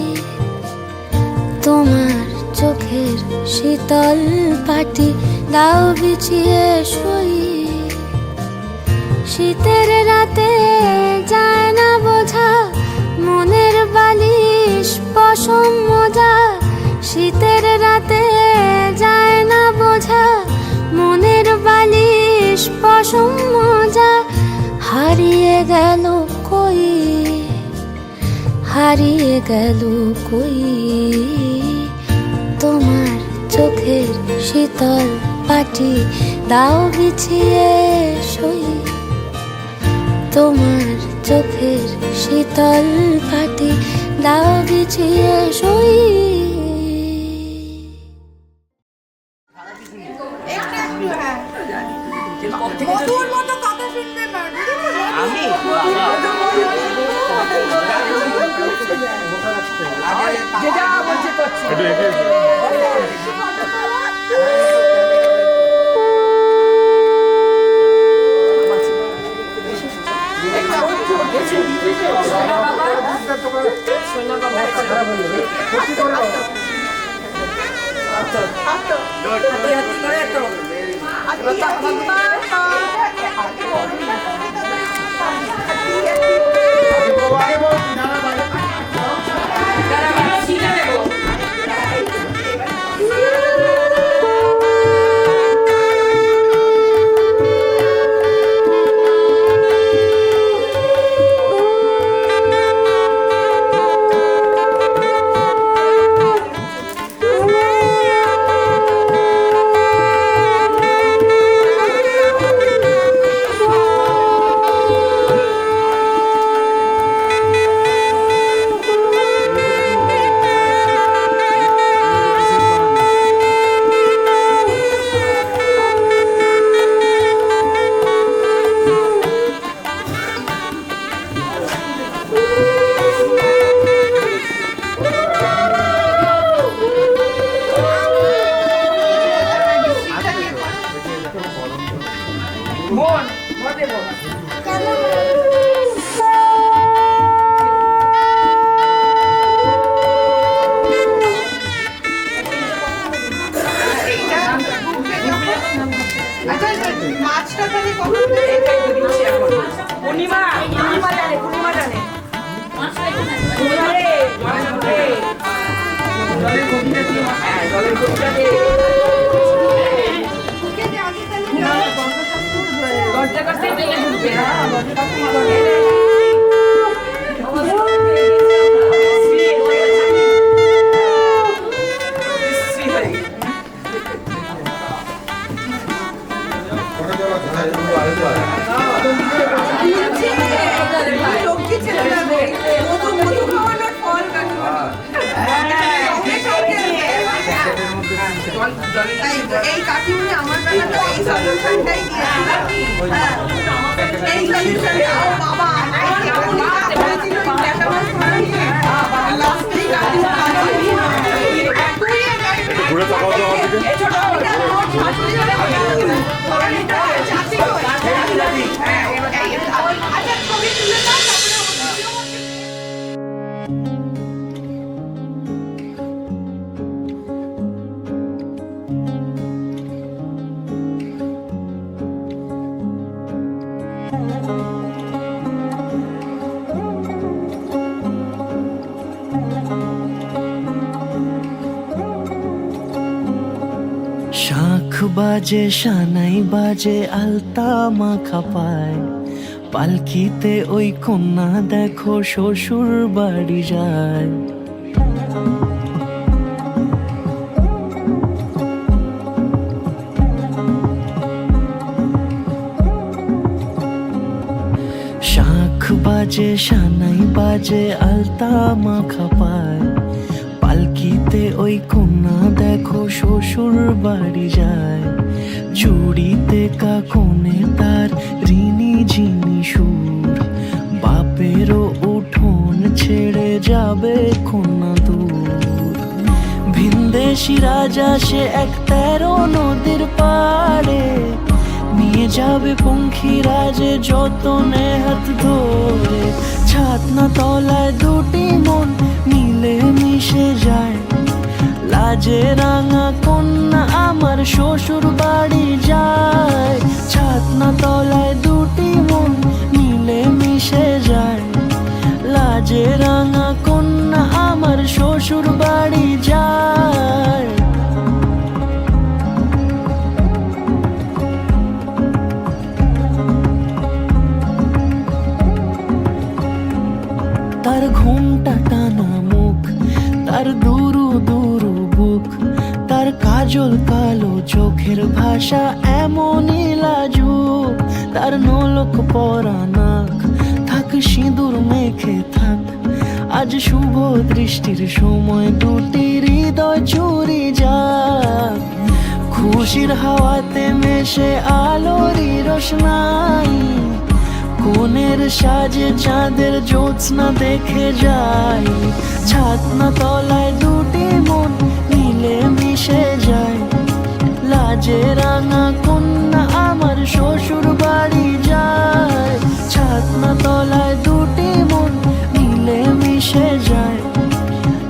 তোমার চোখের শীতল পাটি দাও বিছিয়ে শুই। শীতের রাতে যায় না বোঝা মনের বালিশ পশম মোজা। শীতের রাতে যায় না বোঝা মনের বালিশ পশম মোজা। হারিয়ে গেল কই, হারিয়ে গেল কই তোমার চোখের শীতল পাটি দাও বিছিয়ে শুই। তোমার চোখের শীতল পাটি দাও বিছিয়ে শুই। বোন বদে বোন মাছটা তাহলে কত এটাই তো দিচ্ছি এখন পূর্ণিমা জানে পূর্ণিমা জানে জলের গভীরে দিয়ে হ্যাঁ জলের গভীরে দরজা কাছে দিয়ে ঢুকবে হ্যাঁ দরজা কাছে এই কাকিমনি আমার বেলাতে এই সলিউশনটাই দিয়েছে এই সলিউশনটা ও বাবা ঘুরে তাকাও তো আমার দিকে। শাখ বাজে সানাই বাজে আলতা মাখা পায়, পালকিতে ওই কন্যা দেখো শ্বশুর বাড়ি যায়। শাখ বাজে সানাই বাজে আলতা মাখা পায়, পালকিতে ওই কন্যা দেখো শ্বশুর বাড়ি যায়। চুড়িতে কাকনে তার ঋণী ঝিনি সুর, বাপেরও উঠোন ছেড়ে যাবে কন্যা দূর। ভিনদেশি রাজা সে এক 13 নদীর পাড়ে, নিয়ে যাবে পঙ্খিরাজে যতনে হাত ধরে। ছাতনা তলায় দুটি মন মিলে মিশে যায়, লাজে রাঙা কন্যা আমার শ্বশুর বাড়ি যায়। ছাতনা তলায় দুটি মন মিলে মিশে যায়, লাজে রাঙা কন্যা আমার শ্বশুর বাড়ি যায়। তার ঘুমটা টানা মুখ, তার দুরু দুরু বুক, তার কাজল কালো চোখের ভাষা এমনই লাজুক। তার নোলক পরা নাক, থাক সিঁদুর মেখে থাক, আজ শুভ দৃষ্টির সময় দুটি হৃদয় চুরি যাক। খুশির হাওয়াতে মেশে আলোরই রোশনাই, কোণের সাজে চাঁদের জ্যোৎস্না দেখে যাই। ছাতনা তলায় দুটি মন মিলে মিশে যায়, লাজে রাঙা কন্যা আমার শ্বশুর বাড়ি যায়। ছাতনা তলায় দুটি মন মিলে মিশে যায়,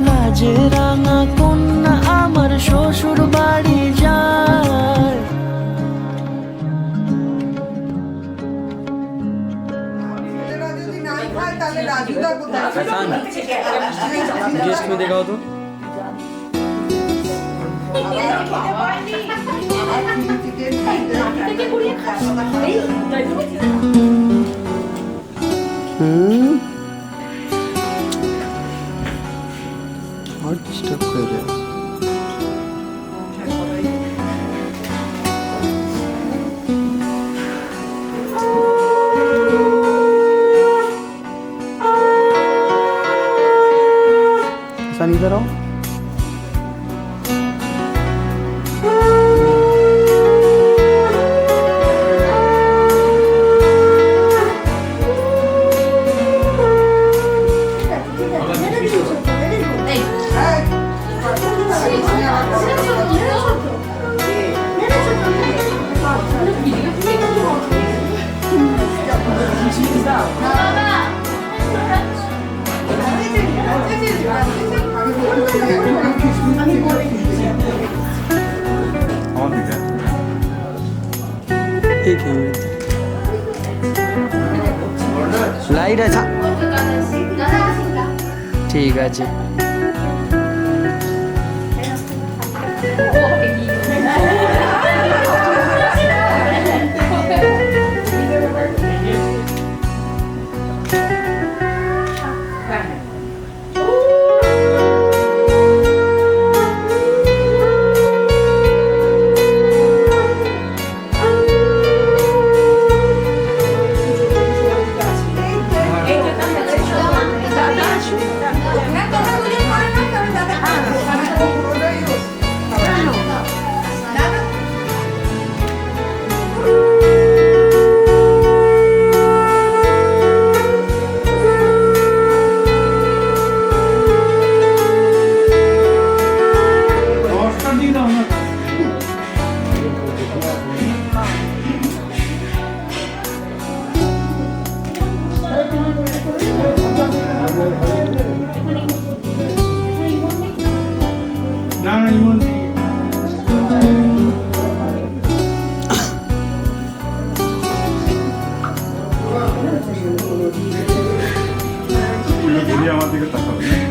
লাজে রাঙা কন্যা আমার শ্বশুর বাড়ি যায়। गेस्ट में देखा हो तो और डिस्टर्ब कर रहे हो। सन इधर आओ। ঠিক লাইট আছে ঠিক আছে আমার দিকে তাকাবে না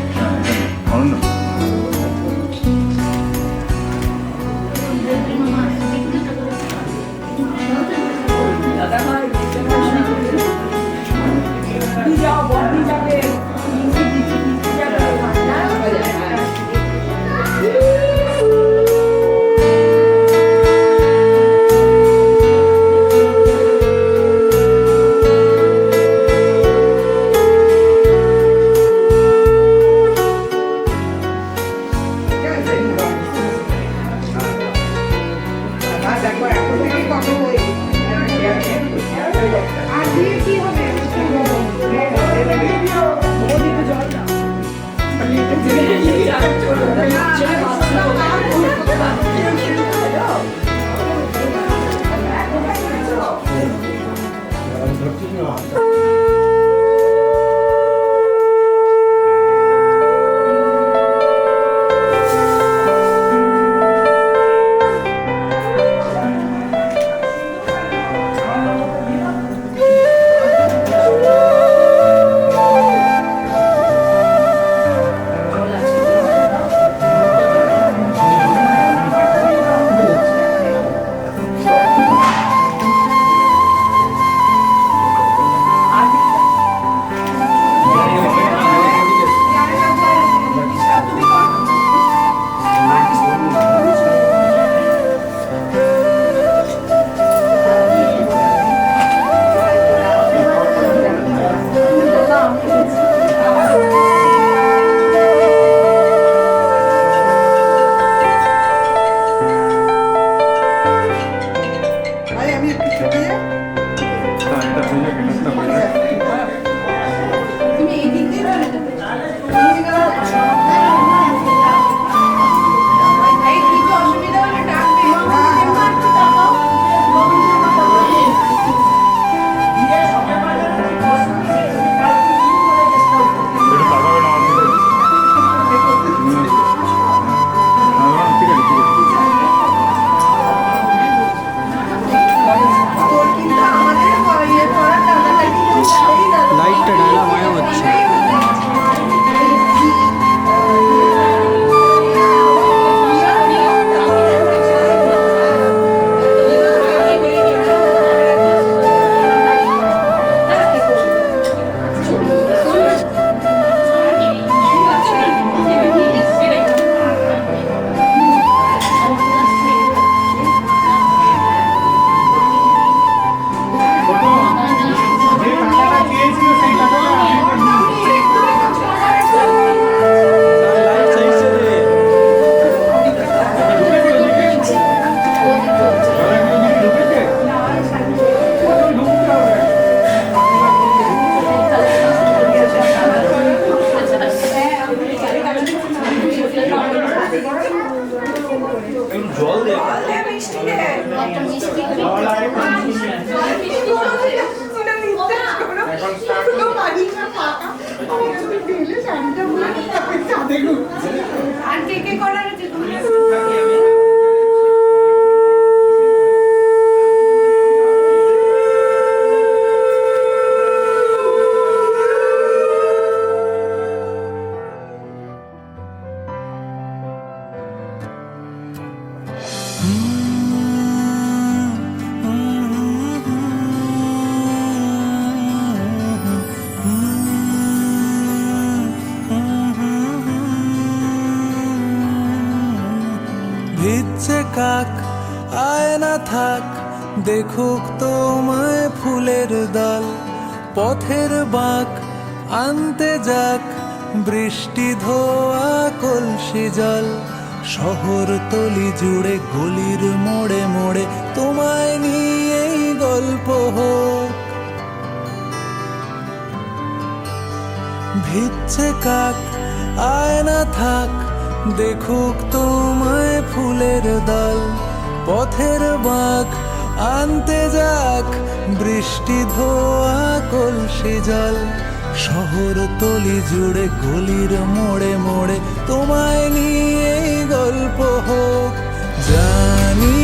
আর কে কে করার আছে তুমি দেখুক তোমায় ফুলের দল, পথের বাঁক আনতে যাক বৃষ্টি ধোয়া কলসি জল। শহর তলি জুড়ে গলির মোড়ে মোড়ে তোমায় নিয়েই গল্প হোক। ভিজছে কাক আয়না থাক, দেখুক তোমায় ফুলের দল, পথের বাঁক আনতে যাক বৃষ্টি ধোয়া কলসি জল। শহর তলি জুড়ে গলির মোড়ে মোড়ে তোমায় নিয়েই গল্প হোক। জানি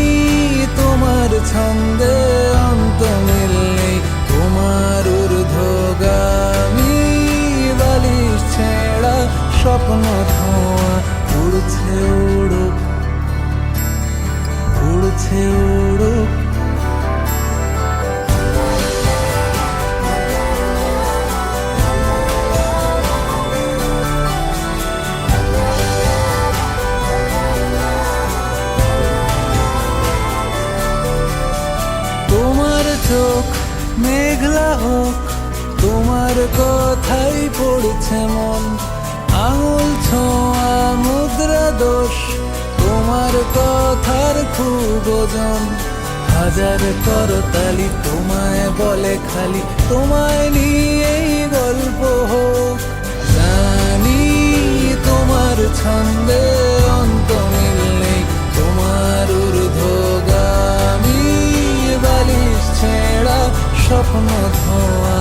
তোমার ছন্দে অন্ত মিল নেই, তোমার ঊর্ধ্বগামী বালিশ ছেঁড়া স্বপ্ন ধোঁয়া উড়ছে উড়ুক, উড়ছে উড়ুক। তোমার চোখ মেঘলা হোক, তোমার কথাই পড়ছে মন। আঙুল ছোঁয়া মুদ্রা দোষ, তোমার কথার খুব ওজন। হাজার করতালি তোমায় বলে খালি, তোমায় নিয়েই গল্প হোক। জানি তোমার ছন্দে অন্ত মিল নেই, তোমার ঊর্ধ্বগামী বালিশ ছেঁড়া স্বপ্ন ধোঁয়া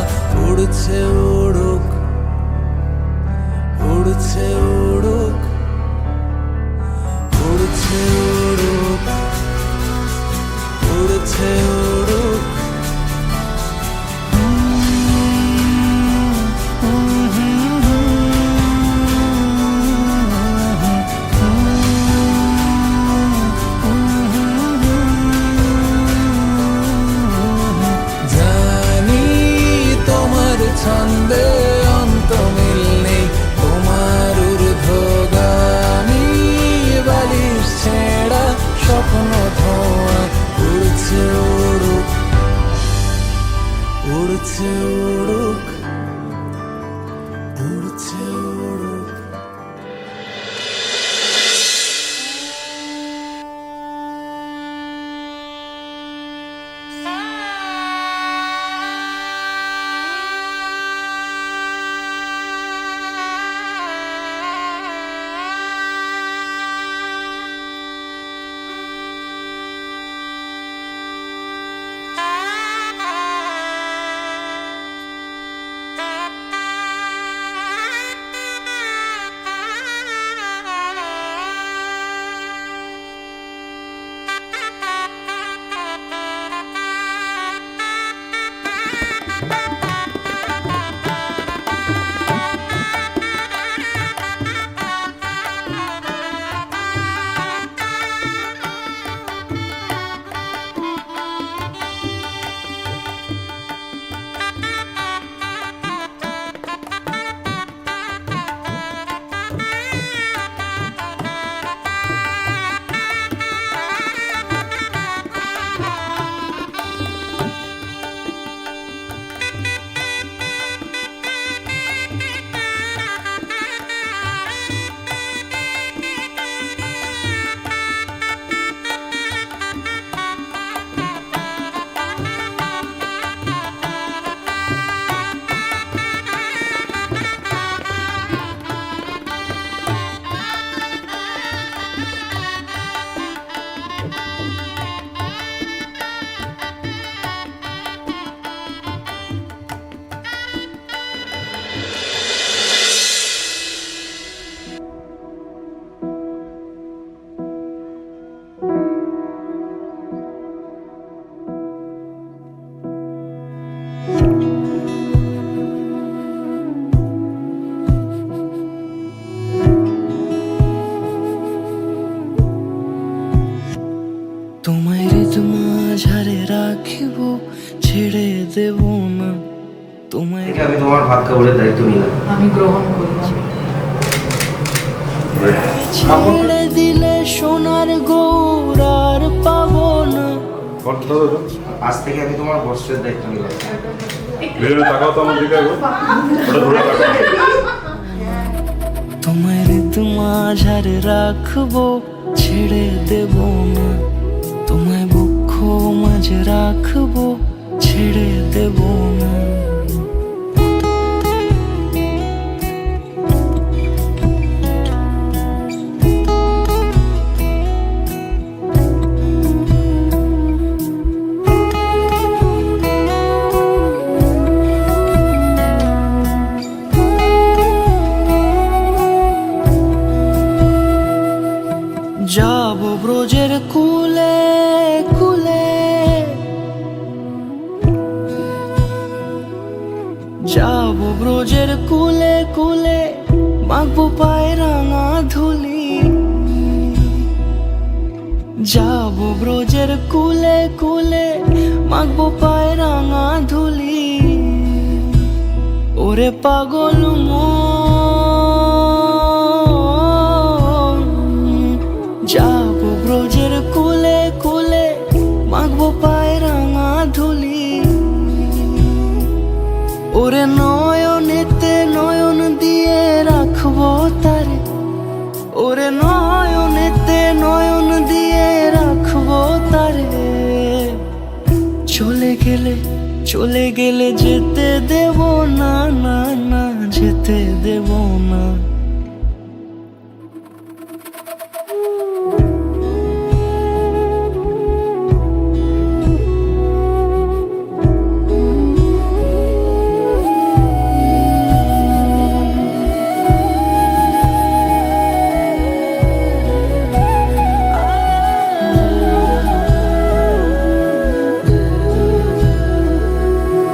উড়ছে উড়ুক, উড়ছে উড়ুক, উড়ছে উড়ুক, উড়ছে উড়ুক। জানি তোমার ছন্দে অন্ত মিল নেই, তোমার ঊর্ধ্বগামী বালিশ ছেঁড়া স্বপ্ন ধোঁয়া উড়ছে উড়ুক, উড়ছে উড়ুক, উড়ছে উড়ুক। তোমায় রেজ মাঝারে রাখিব, ছেড়ে দেব না তোমায়। আমি তোমার ভাত খাবারের দায়িত্ব নিলাম। আমি গ্রহণ করলাম। ছেড়ে দিলে সোনার গৌর আর পাবো না, বল দাদা আজ থেকে আমি তোমার বস্ত্রের দায়িত্ব নিলাম। ভিডিওটা তাকাও তো আমার দিকে একবার। ওটা ধরে তাকাও। তোমায় ঋতু মাঝারে রাখবো, ছেড়ে দেব না। তোমায় বক্ষ মাঝে রাখবো, ছেড়ে দেব না। যাব ব্রজের কুলে কুলে, যাব ব্রজের কুলে কুলে, মাখবো পায়ে রাঙা ধুলি। যাব ব্রজের কুলে কুলে, মাখবো পায়ে রাঙা ধুলি। ওরে পাগল যাব ব্রজের কুলে কুলে, মাখবো পায়ে রাঙা ধুলি। ওরে নয়নেতে নয়ন দিয়ে রাখবো তারে, ওরে নয়নেতে নয়ন দিয়ে রাখবো তারে। চলে গেলে যেতে দেব না, না না যেতে দেব না।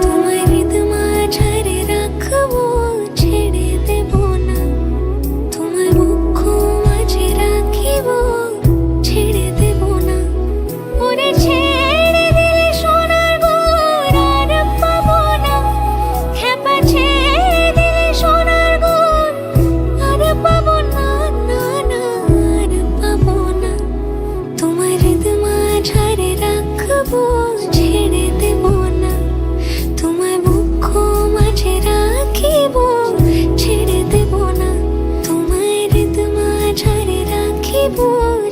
তোমায় হৃদ মাঝারে রাখবো, ছেড়ে দেব না। তোমায় বক্ষ মাঝে রাখিব, ছেড়ে দেব না। ওরে ছেড়ে দিলে সোনার গুণ আর পাবো না। খেপা ছেড়ে দিলে সোনার গুণ আর পাবো না, না না আর পাবো না। তোমায় হৃদ মাঝারে রাখবো, ছেড়ে দেব না। তোমায় বক্ষ মাঝে রাখিব, ছেড়ে দেব না। তোমায় হৃদ মাঝারে রাখিব,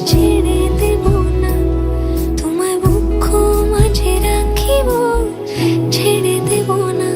ছেড়ে দেব না। তোমায় বক্ষ মাঝে রাখিব, ছেড়ে দেব না।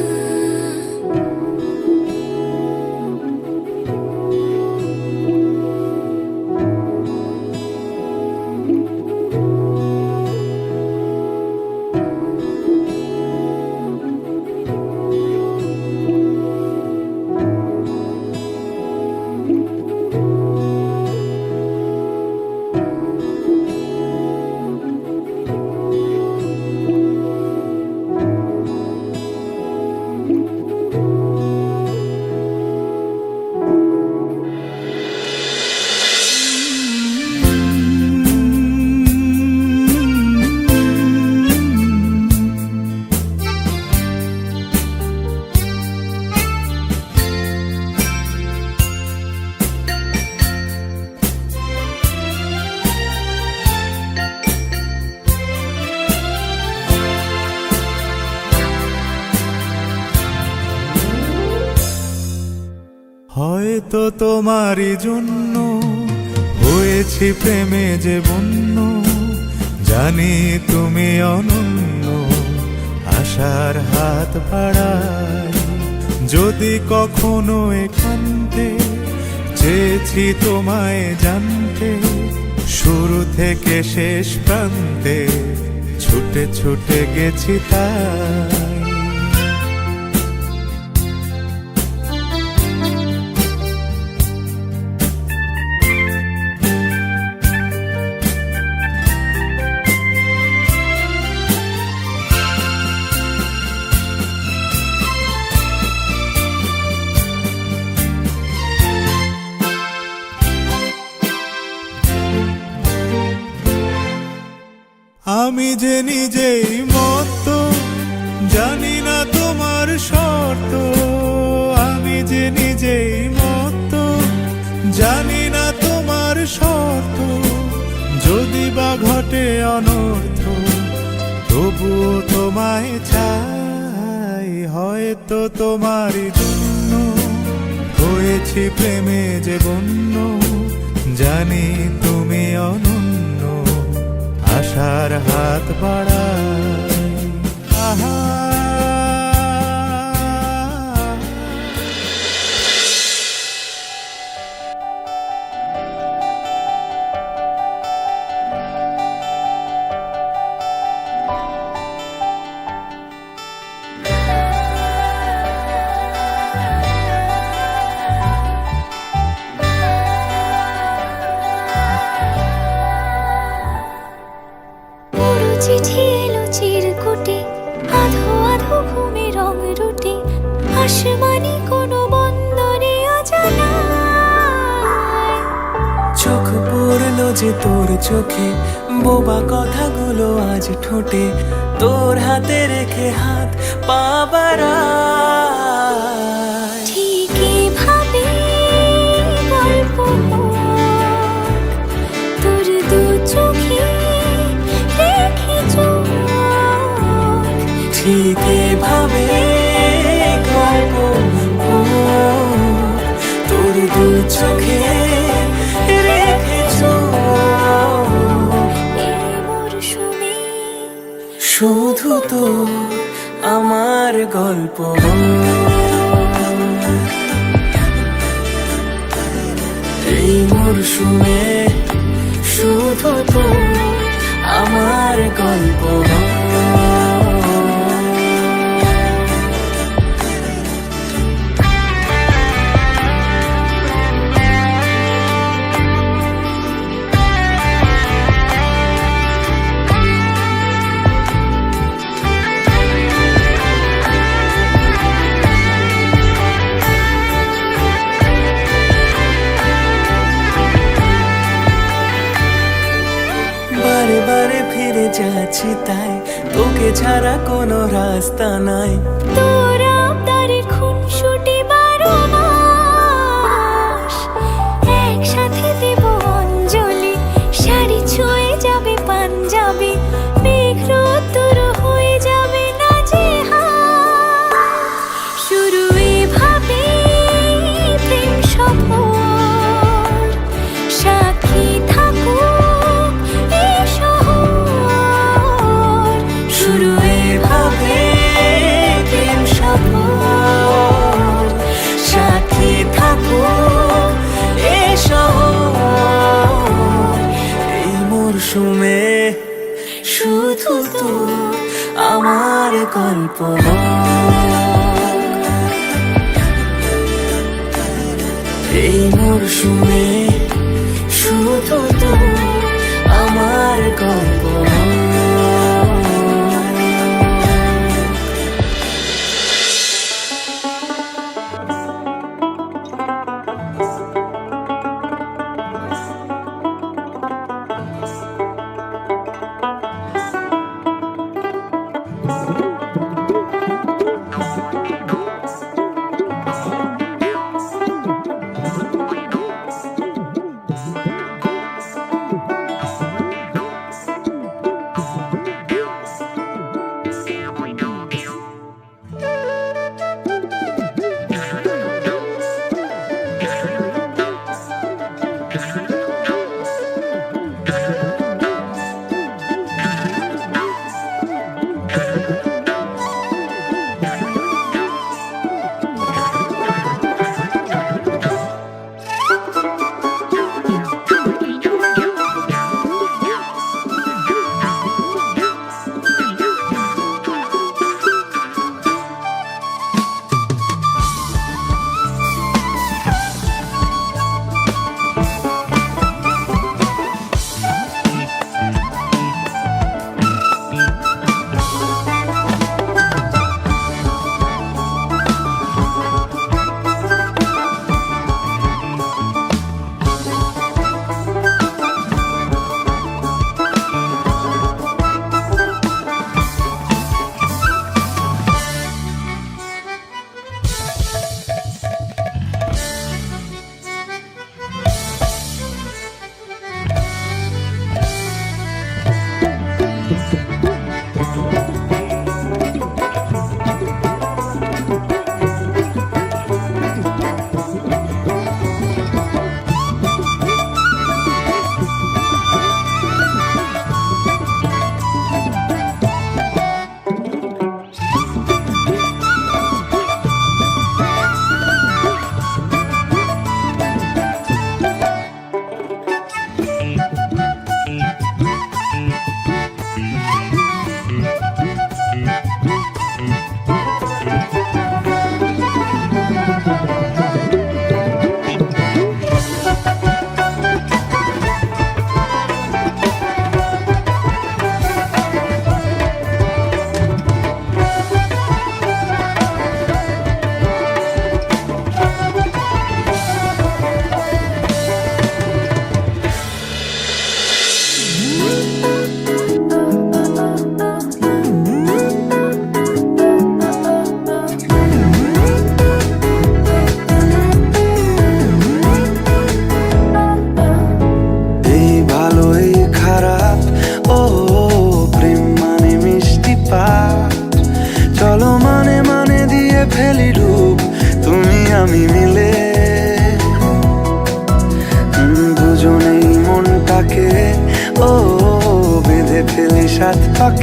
হয়তো তোমারই জন্য হয়েছি প্রেমে যে বন্য, জানি তুমি অনন্য, আশার হাত বাড়াই। যদি কখনো একান্তে চেয়েছি তোমায় জানতে, শুরু থেকে শেষ প্রান্তে ছুটে ছুটে গেছি তাই। আমি যে নিজেই মত, জানি না তোমার শর্ত। আমি যে নিজেই মত, জানি না তোমার শর্ত। যদি বা ঘটে অনর্থ, তোমায় চাই, হয়তো তোমারই জন্য হয়েছি প্রেমে যে বন্য। জানি তুমি অনন্য, আশার হাত বাড়াই। আহা পুরো চিঠি এলো চিরকুটে, আধো আধো ঘুমে রং রুটে, আসমানি কোনো বন্দরে অজানায়। চোখ পড়লো যে তোর চোখে, বোবা কথাগুলো আজ ঠোঁটে, তোর হাতে রেখে হাত পা বাড়াই। ঠিক এভাবে গল্প হোক, তোর দু চোখে রেখে চোখ। ঠিক এভাবে গল্প হোক, তোর দু চোখে রেখে চোখ। এই মরশুমে শুধু তো আমার গল্প এই মরশুমে, শুধু তো আমার গল্প। বারে বারে ফিরে যাচ্ছি তাই, তোকে ছাড়া কোনো রাস্তা নাই। তোর আবদারে খুনসুটি 12 মাস, একসাথে দেব অঞ্জলি, শাড়ি ছুঁয়ে যাবে পাঞ্জাবি, মেঘ রোদ্দুর হয়ে যাবে নাজেহাল। শুরু এভাবে প্রেম সফর, সাক্ষী থাকুক এই শহর। শুরু এভাবে প্রেম সফর, সাথী থাকো এ শহর। এই মরশুমে শুধু তো আমার গল্প। এই মরশুমে শুধু তো আমার গল্প।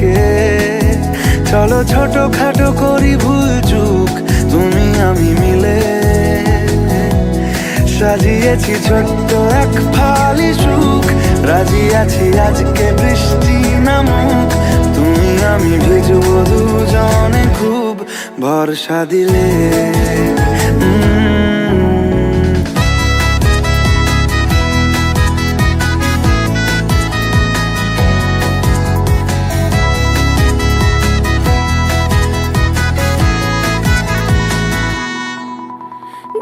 থেকে। চলো ছোটখাটো করি ভুল চুক তুমি আমি মিলে, সাজিয়েছি ছোট্ট এক ফালি সুখ, রাজি আছি আজকে বৃষ্টি নামুক, তুমি আমি ভিজবো দুজনে খুব ভরসা দিলে।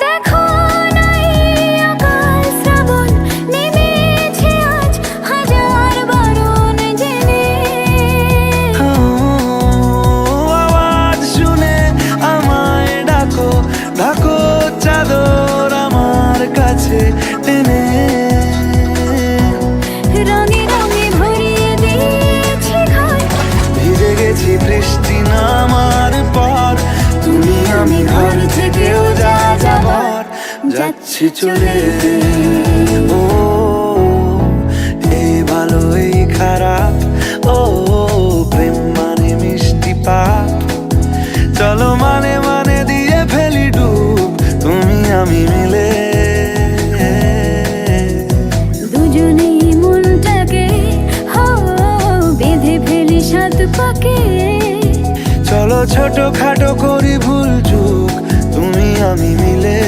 দেখো নাই অকাল শ্রাবণ নেমেছে আজ হাজার বারণ জেনে। আওয়াজ শুনে আমায় ডাকো, ডাকো চাদর আমার কাছে টেনে। রঙে রঙে ভরিয়ে দিয়েছি ঘর, ভিজে গেছি বৃষ্টি নামার পর, তুমি আমি ঘর থেকেও যা যাবার যাচ্ছি চলে। ও এই ভালো এই খারাপ, ও প্রেম মানে মিষ্টি পাপ, চলো মানে মানে দিয়ে ফেলি ডুব তুমি আমি মিলে। দুজনেই মনটাকে বেঁধে ফেলি সাত পাকে। চলো ছোটখাটো করি ভুল চুক তুমি আমি মিলে,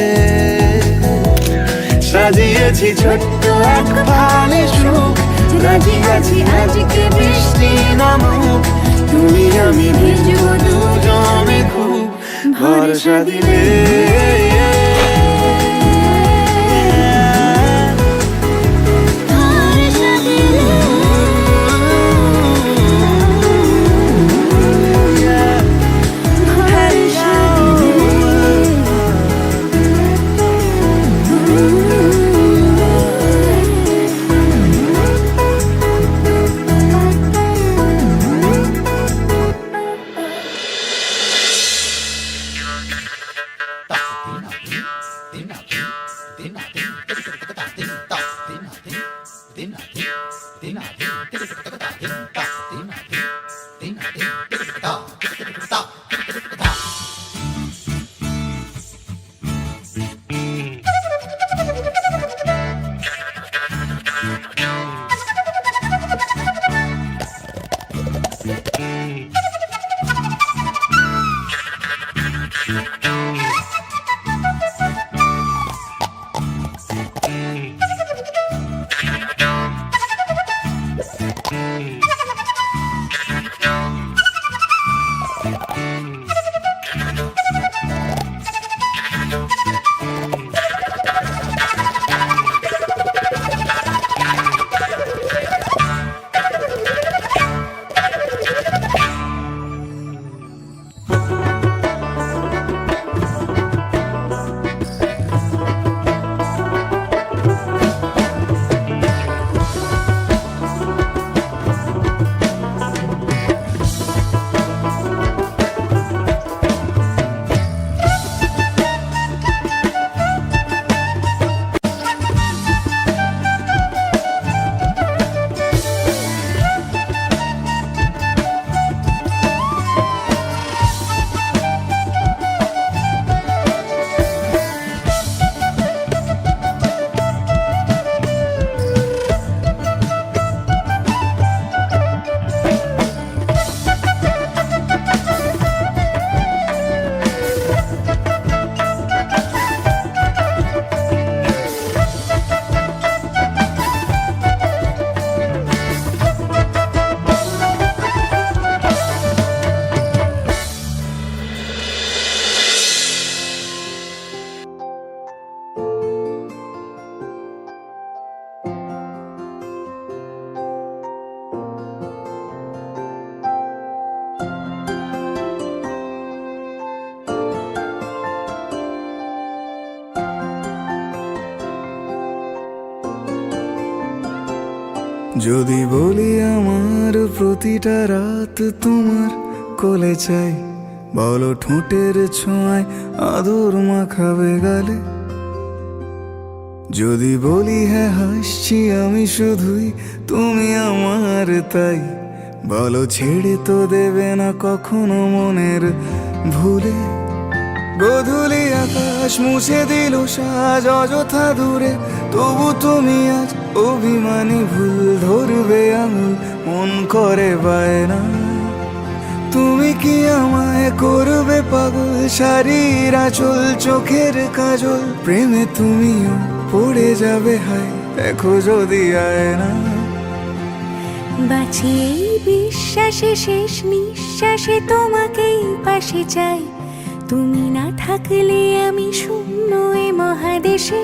সাজিয়েছি ছোট্ট এক ফালি সুখ, রাজি আছি আজকে বৃষ্টি নামুক, তুমি আমি ভিজবো দুজনে খুব ভরসা দিলে। ভরসা দিলে। ভরসা যদি বলি আমার প্রতিটা রাত তোমার কোলে চাই, বলো ঠোঁটের ছোঁয়ায় আদর মাখাবে গালে। যদি বলি হ্যাঁ হাসছি আমি শুধুই, তুমি আমার তাই বলো ছেড়ে তো দেবে না কখনো মনের ভুলে। গোধূলি আকাশ মুছে দিল সাজ অযথা দূরে, তবু তুমি আজ অভিমানী ভুল ধরবে আঙুল, মন করে বায়না। তুমি কি আমায় করবে পাগল, শাড়ির আঁচল চোখের কাজল, প্রেমে তুমিও পড়ে যাবে হায় দেখো যদি আয়না। বাঁচি এই বিশ্বাসে শেষ নিঃশ্বাসে তোমাকেই পাশে চাই, তুমি না থাকলে আমি শূন্য এ মহাদেশে।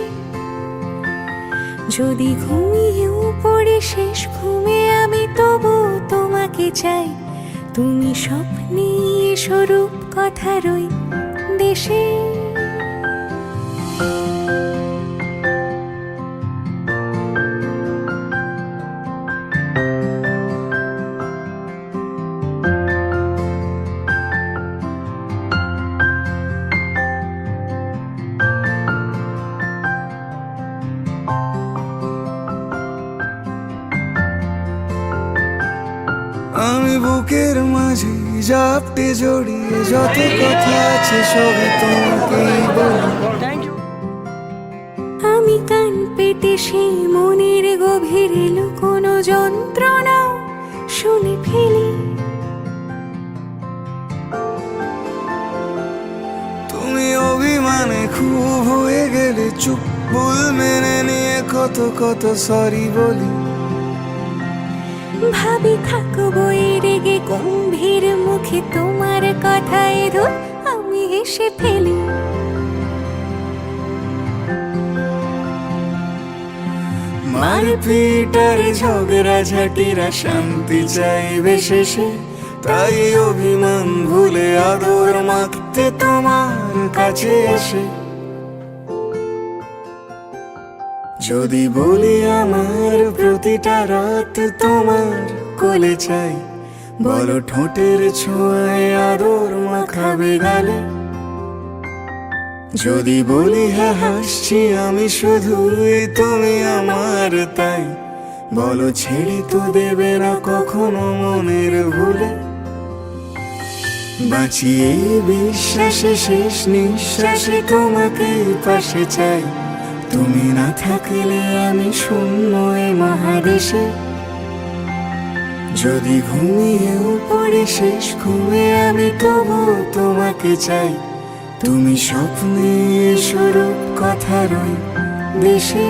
যদি ঘুমিয়েও পড়ে শেষ ঘুমে আমি তবু তোমাকে চাই, তুমি স্বপ্নে স্বরূপ কথার ওই দেশে। আমি বুকের মাঝে জাপটে জড়িয়ে যত কথা আছে সবই তোমাকেই বলি। আমি কান পেতে সেই মনের গভীরে লুকোনো যন্ত্রণা শুনে ফেলি। তুমি অভিমানে খুব হয়ে গেলে চুপ, ভুল মেনে নিয়ে কত কত সরি বলি। ভাবি থাকবো এই রেগে গম্ভীর মুখে তোমার কথায় ধর আমি হেসে ফেলি। মারপিট আর ঝগড়া ঝাঁটিরা শান্তি চাইবে শেষে, তাই অভিমান ভুলে আদর মাখতে তোমার কাছে এসে। যদি বলি আমার প্রতিটা রাত তোমার কোলে চাই, বলো ঠোঁটের ছোঁয়ায় আদর মাখাবে গালে। যদি বলি হ্যাঁ হাসছি আমি শুধুই তুমি আমার তাই, বলো ছেড়ে তো দেবে না কখনো মনের ভুলে। বাঁচি এই বিশ্বাসে শেষ নিঃশ্বাসে তোমাকেই পাশে চাই, তুমি না থাকলে আমি শূন্য এ মহাদেশে। যদি ঘুমিয়েও পড়ে শেষ ঘুমে আমি তবু তোমাকে চাই, তুমি স্বপ্নে স্বরূপ কথার ওই দেশে।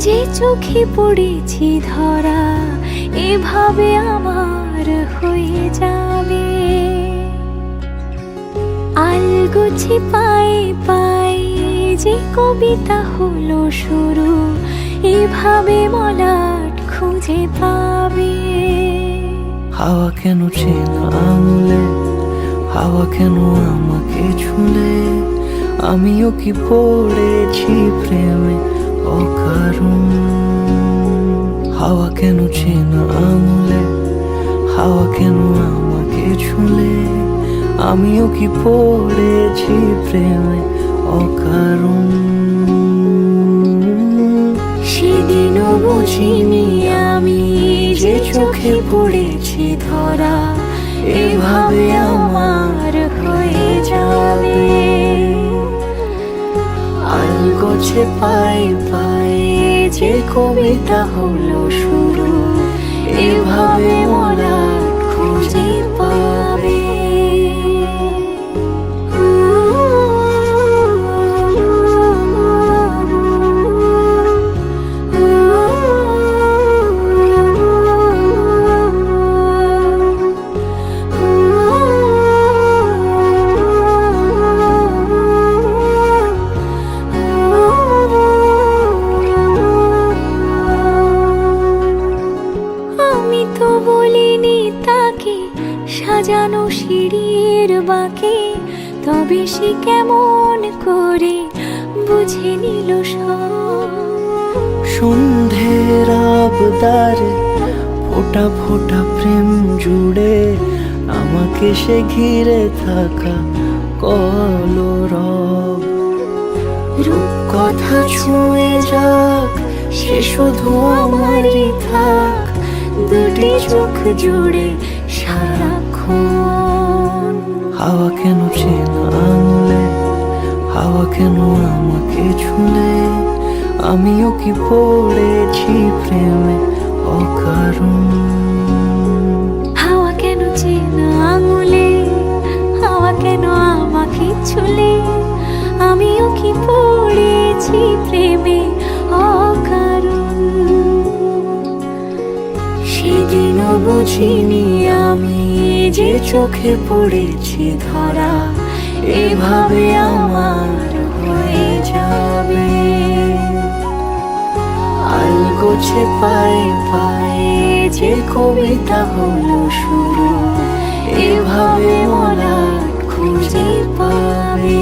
যে চোখে পড়েছি ধরা এভাবে আমার হয়ে যাবে। আলগোছে পায়ে পায়ে যে কবিতা হলো শুরু, এভাবে মলাট খুঁজে পাবে। হাওয়া কেন চেনা আঙুলে, হাওয়া কেন আমাকে ছুলে, আমিও কি পড়েছি প্রেমে অকারণ। হাওয়া কেন চেনা আঙুলে, হাওয়া কেন আমাকে ছুলে, আমিও কি পড়েছি প্রেমে অকারণ। সেদিনও বুঝিনি আমি যে চোখে পড়েছি ধরা, এভাবে আমার হয়ে যাবে। আলগোছে পায়ে পায়ে যে কবিতা হলো শুরু, এভাবে মলাট খুঁজে পাবে। আমি তো বলিনি তাকে সাজানো সিঁড়ির বাঁকে, তবে সে কেমন করে বুঝে নিল সব। সন্ধ্যের আবদারে ফোটা ফোটা প্রেম জুড়ে, আমাকে সে ঘিরে থাকা কলরব। রূপকথা ছুঁয়ে যাক, সে শুধু আমারই থাক, দুটি চোখ জুড়ে সারাক্ষণ। হাওয়া কেন চেনা আঙুলে, হাওয়া কেন আমাকে ছুলে, আমিও কি পড়েছি প্রেমে অকারণ। হাওয়া কেন চেনা আঙুলে, হাওয়া কেন আমাকে ছুলে, আমিও কি পড়েছি প্রেমে অকারণ। সেদিনও বুঝিনি আমি যে চোখে পড়েছি ধরা, এভাবে আমার হয়ে যাবে। আলগোছে পায়ে পায়ে যে কবিতা হলো শুরু, এভাবে মলাট খুঁজে পাবে।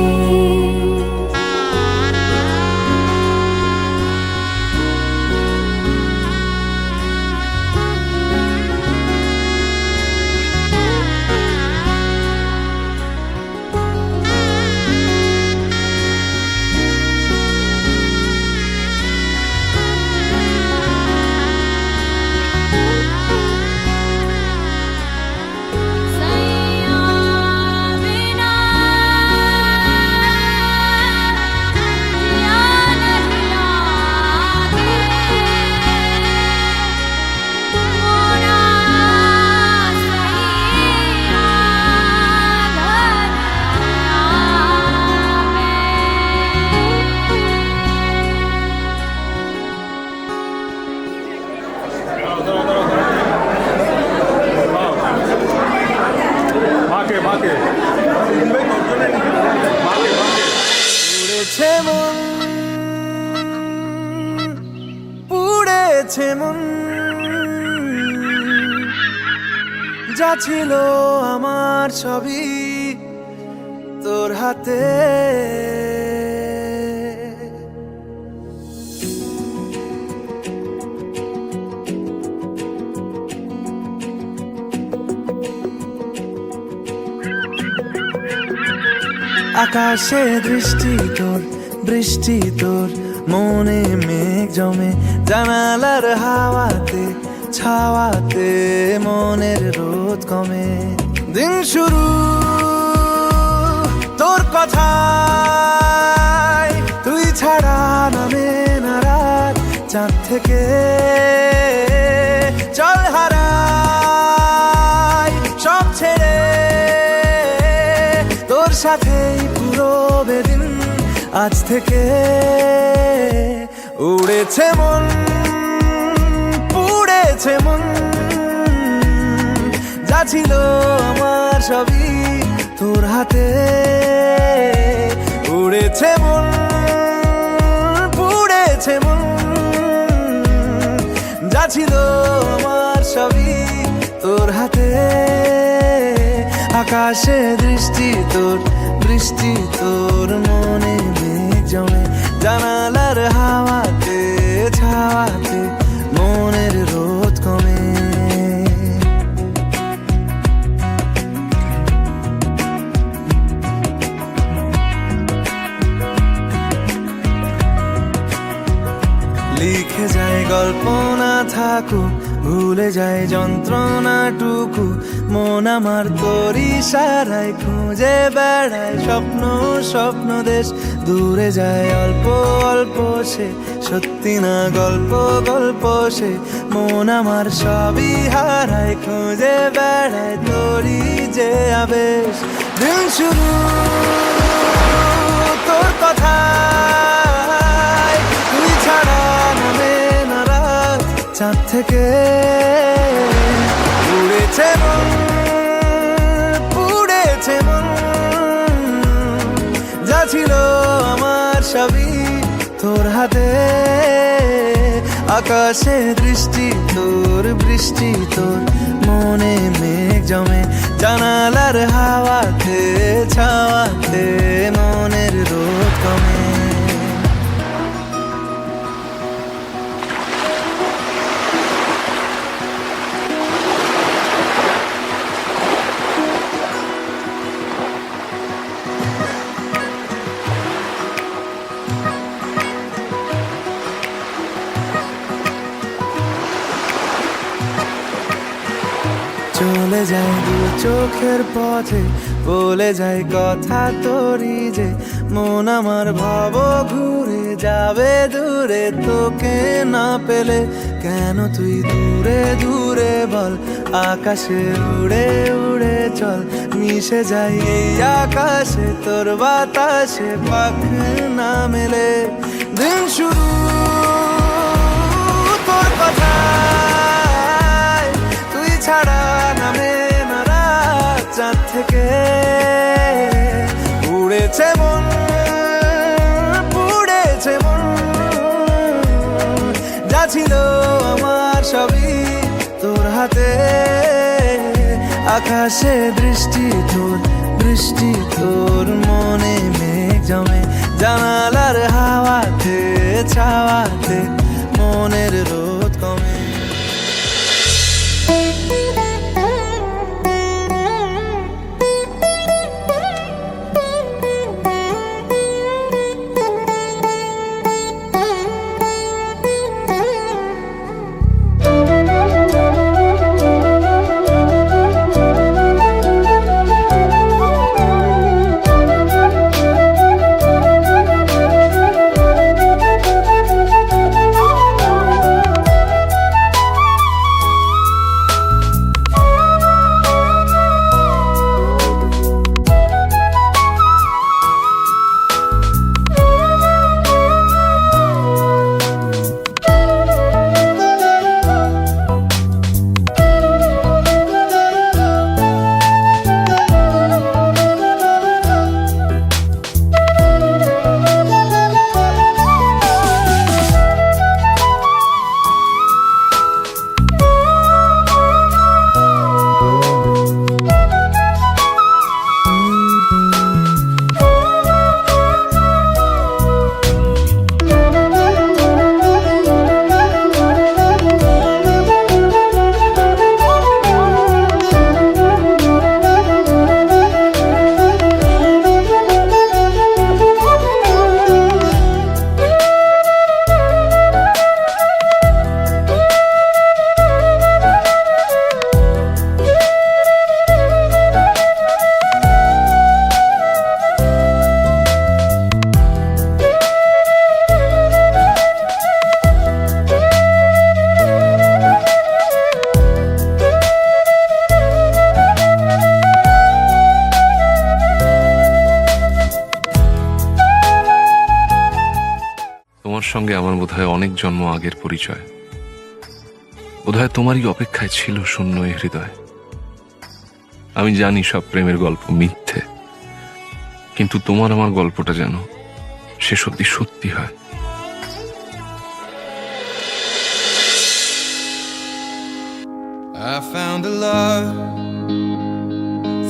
উড়েছে মন, উড়েছে মন, যা ছিল আমার সবই তোর হাতে। আকাশে দৃষ্টি তোর, বৃষ্টি তোর, মনে মেঘ জমে, জানালার হাওয়াতে ছাওয়াতে মনের রোদ কমে। দিন শুরু তোর কথায়, তুই ছাড়া নামে না রাত, চাঁদ থেকে চল হারাই সব ছেড়ে, তোর সাথেই পুরো বেদিন আজ থেকে। উড়েছে মন, পুড়েছে মন, যা ছিল আমার সবই তোর হাতে। উড়েছে মন, পুড়েছে মন, যা ছিল আমার সবই তোর হাতে। আকাশে দৃষ্টি তোর, বৃষ্টি তোর, মনে মেঘ জমে জানালার হাওয়াতে, ছাওয়াতে মনের রোদ কমে। লিখে যায় গল্প না থাকুক, ভুলে যায় যন্ত্রণাটুকু, মন আমার তোর ইশারায় খুঁজে বেড়ায় স্বপ্ন, স্বপ্ন দেশ। দূরে যায় অল্প অল্প সে, সত্যি না গল্প, গল্প সে। মন আমার সবই হারায়, খুঁজে বেড়ায় তোরই যে আবেশ। দিন শুরু তোর কথা, তুই ছাড়া নামে না রাত, চাঁদ থেকে পুড়েছে মন, পুড়েছে মন, যা ছিল আমার সবই তোর হাতে। আকাশে দৃষ্টি তোর, বৃষ্টি তোর, মনে মেঘ জমে জানালার হাওয়াতে, ছাওয়াতে মনের রোদ কমে। চলে যায় দু চোখের পথে, বলে যায় কথা তোরই যে। মন আমার ভাব ঘুরে যাবে দূরে, তোকে না পেলে কেন তুই দূরে দূরে বল। আকাশে উড়ে উড়ে চল, মিশে যাই এই আকাশে তোর বাতাসে, পাখ না মেলে। দিন শুরু তোর কথা, তুই ছাড়া নামে না রাত, চাঁদ থেকে পুড়েছে মন, পুড়েছে মন, যা ছিল আমার সবই তোর হাতে। আকাশে দৃষ্টি তোর, বৃষ্টি তোর, মনে মেঘ জমে জানালার হাওয়াতে, ছাওয়াতে মনের রোদ কমে। তোমার সঙ্গে আমার বোধহয় অনেক জন্ম আগের পরিচয়, বোধহয় তোমারই অপেক্ষায় ছিল শূন্য এ হৃদয়। আমি জানি সব প্রেমের গল্প মিথ্যে, কিন্তু তোমার আমার গল্পটা যেন শেষ অব্দি সত্যি হয়। I found a love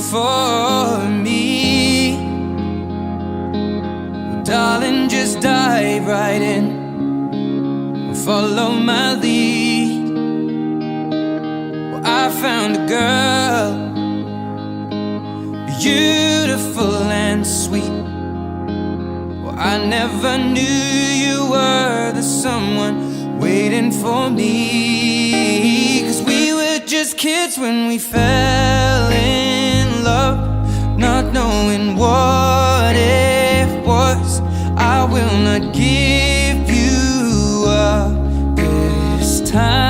for me. Well, darling, just dive right in and follow my lead. Well, I found a girl, beautiful and sweet. Well, I never knew you were the someone waiting for me. 'Cause we were just kids when we fell in love, not knowing what it was. I will not give you up this time.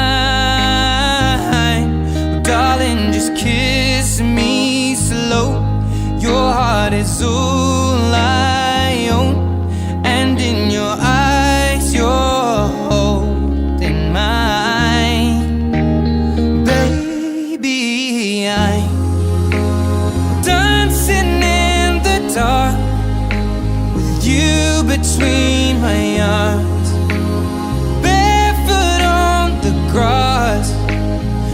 Darling, just kiss me slow. Your heart is all I own, and in your eyes you're holding mine. Baby, I'm dancing in the dark with you between my arms, barefoot on the grass.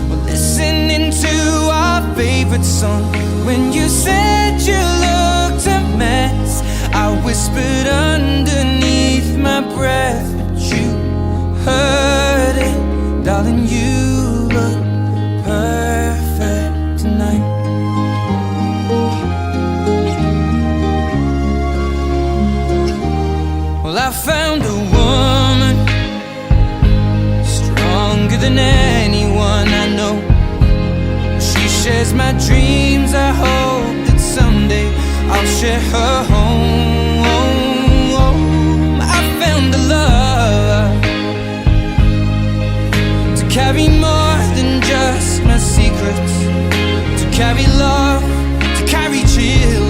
We're listening to our favorite song. When you said you looked a mess, I whispered underneath my breath, but you heard it. Darling, you look perfect tonight. Well, I found a woman stronger than anyone I know. She shares my dreams. I hope that someday I'll share her home. I found a love to carry more than just my secrets, to carry love, to carry children.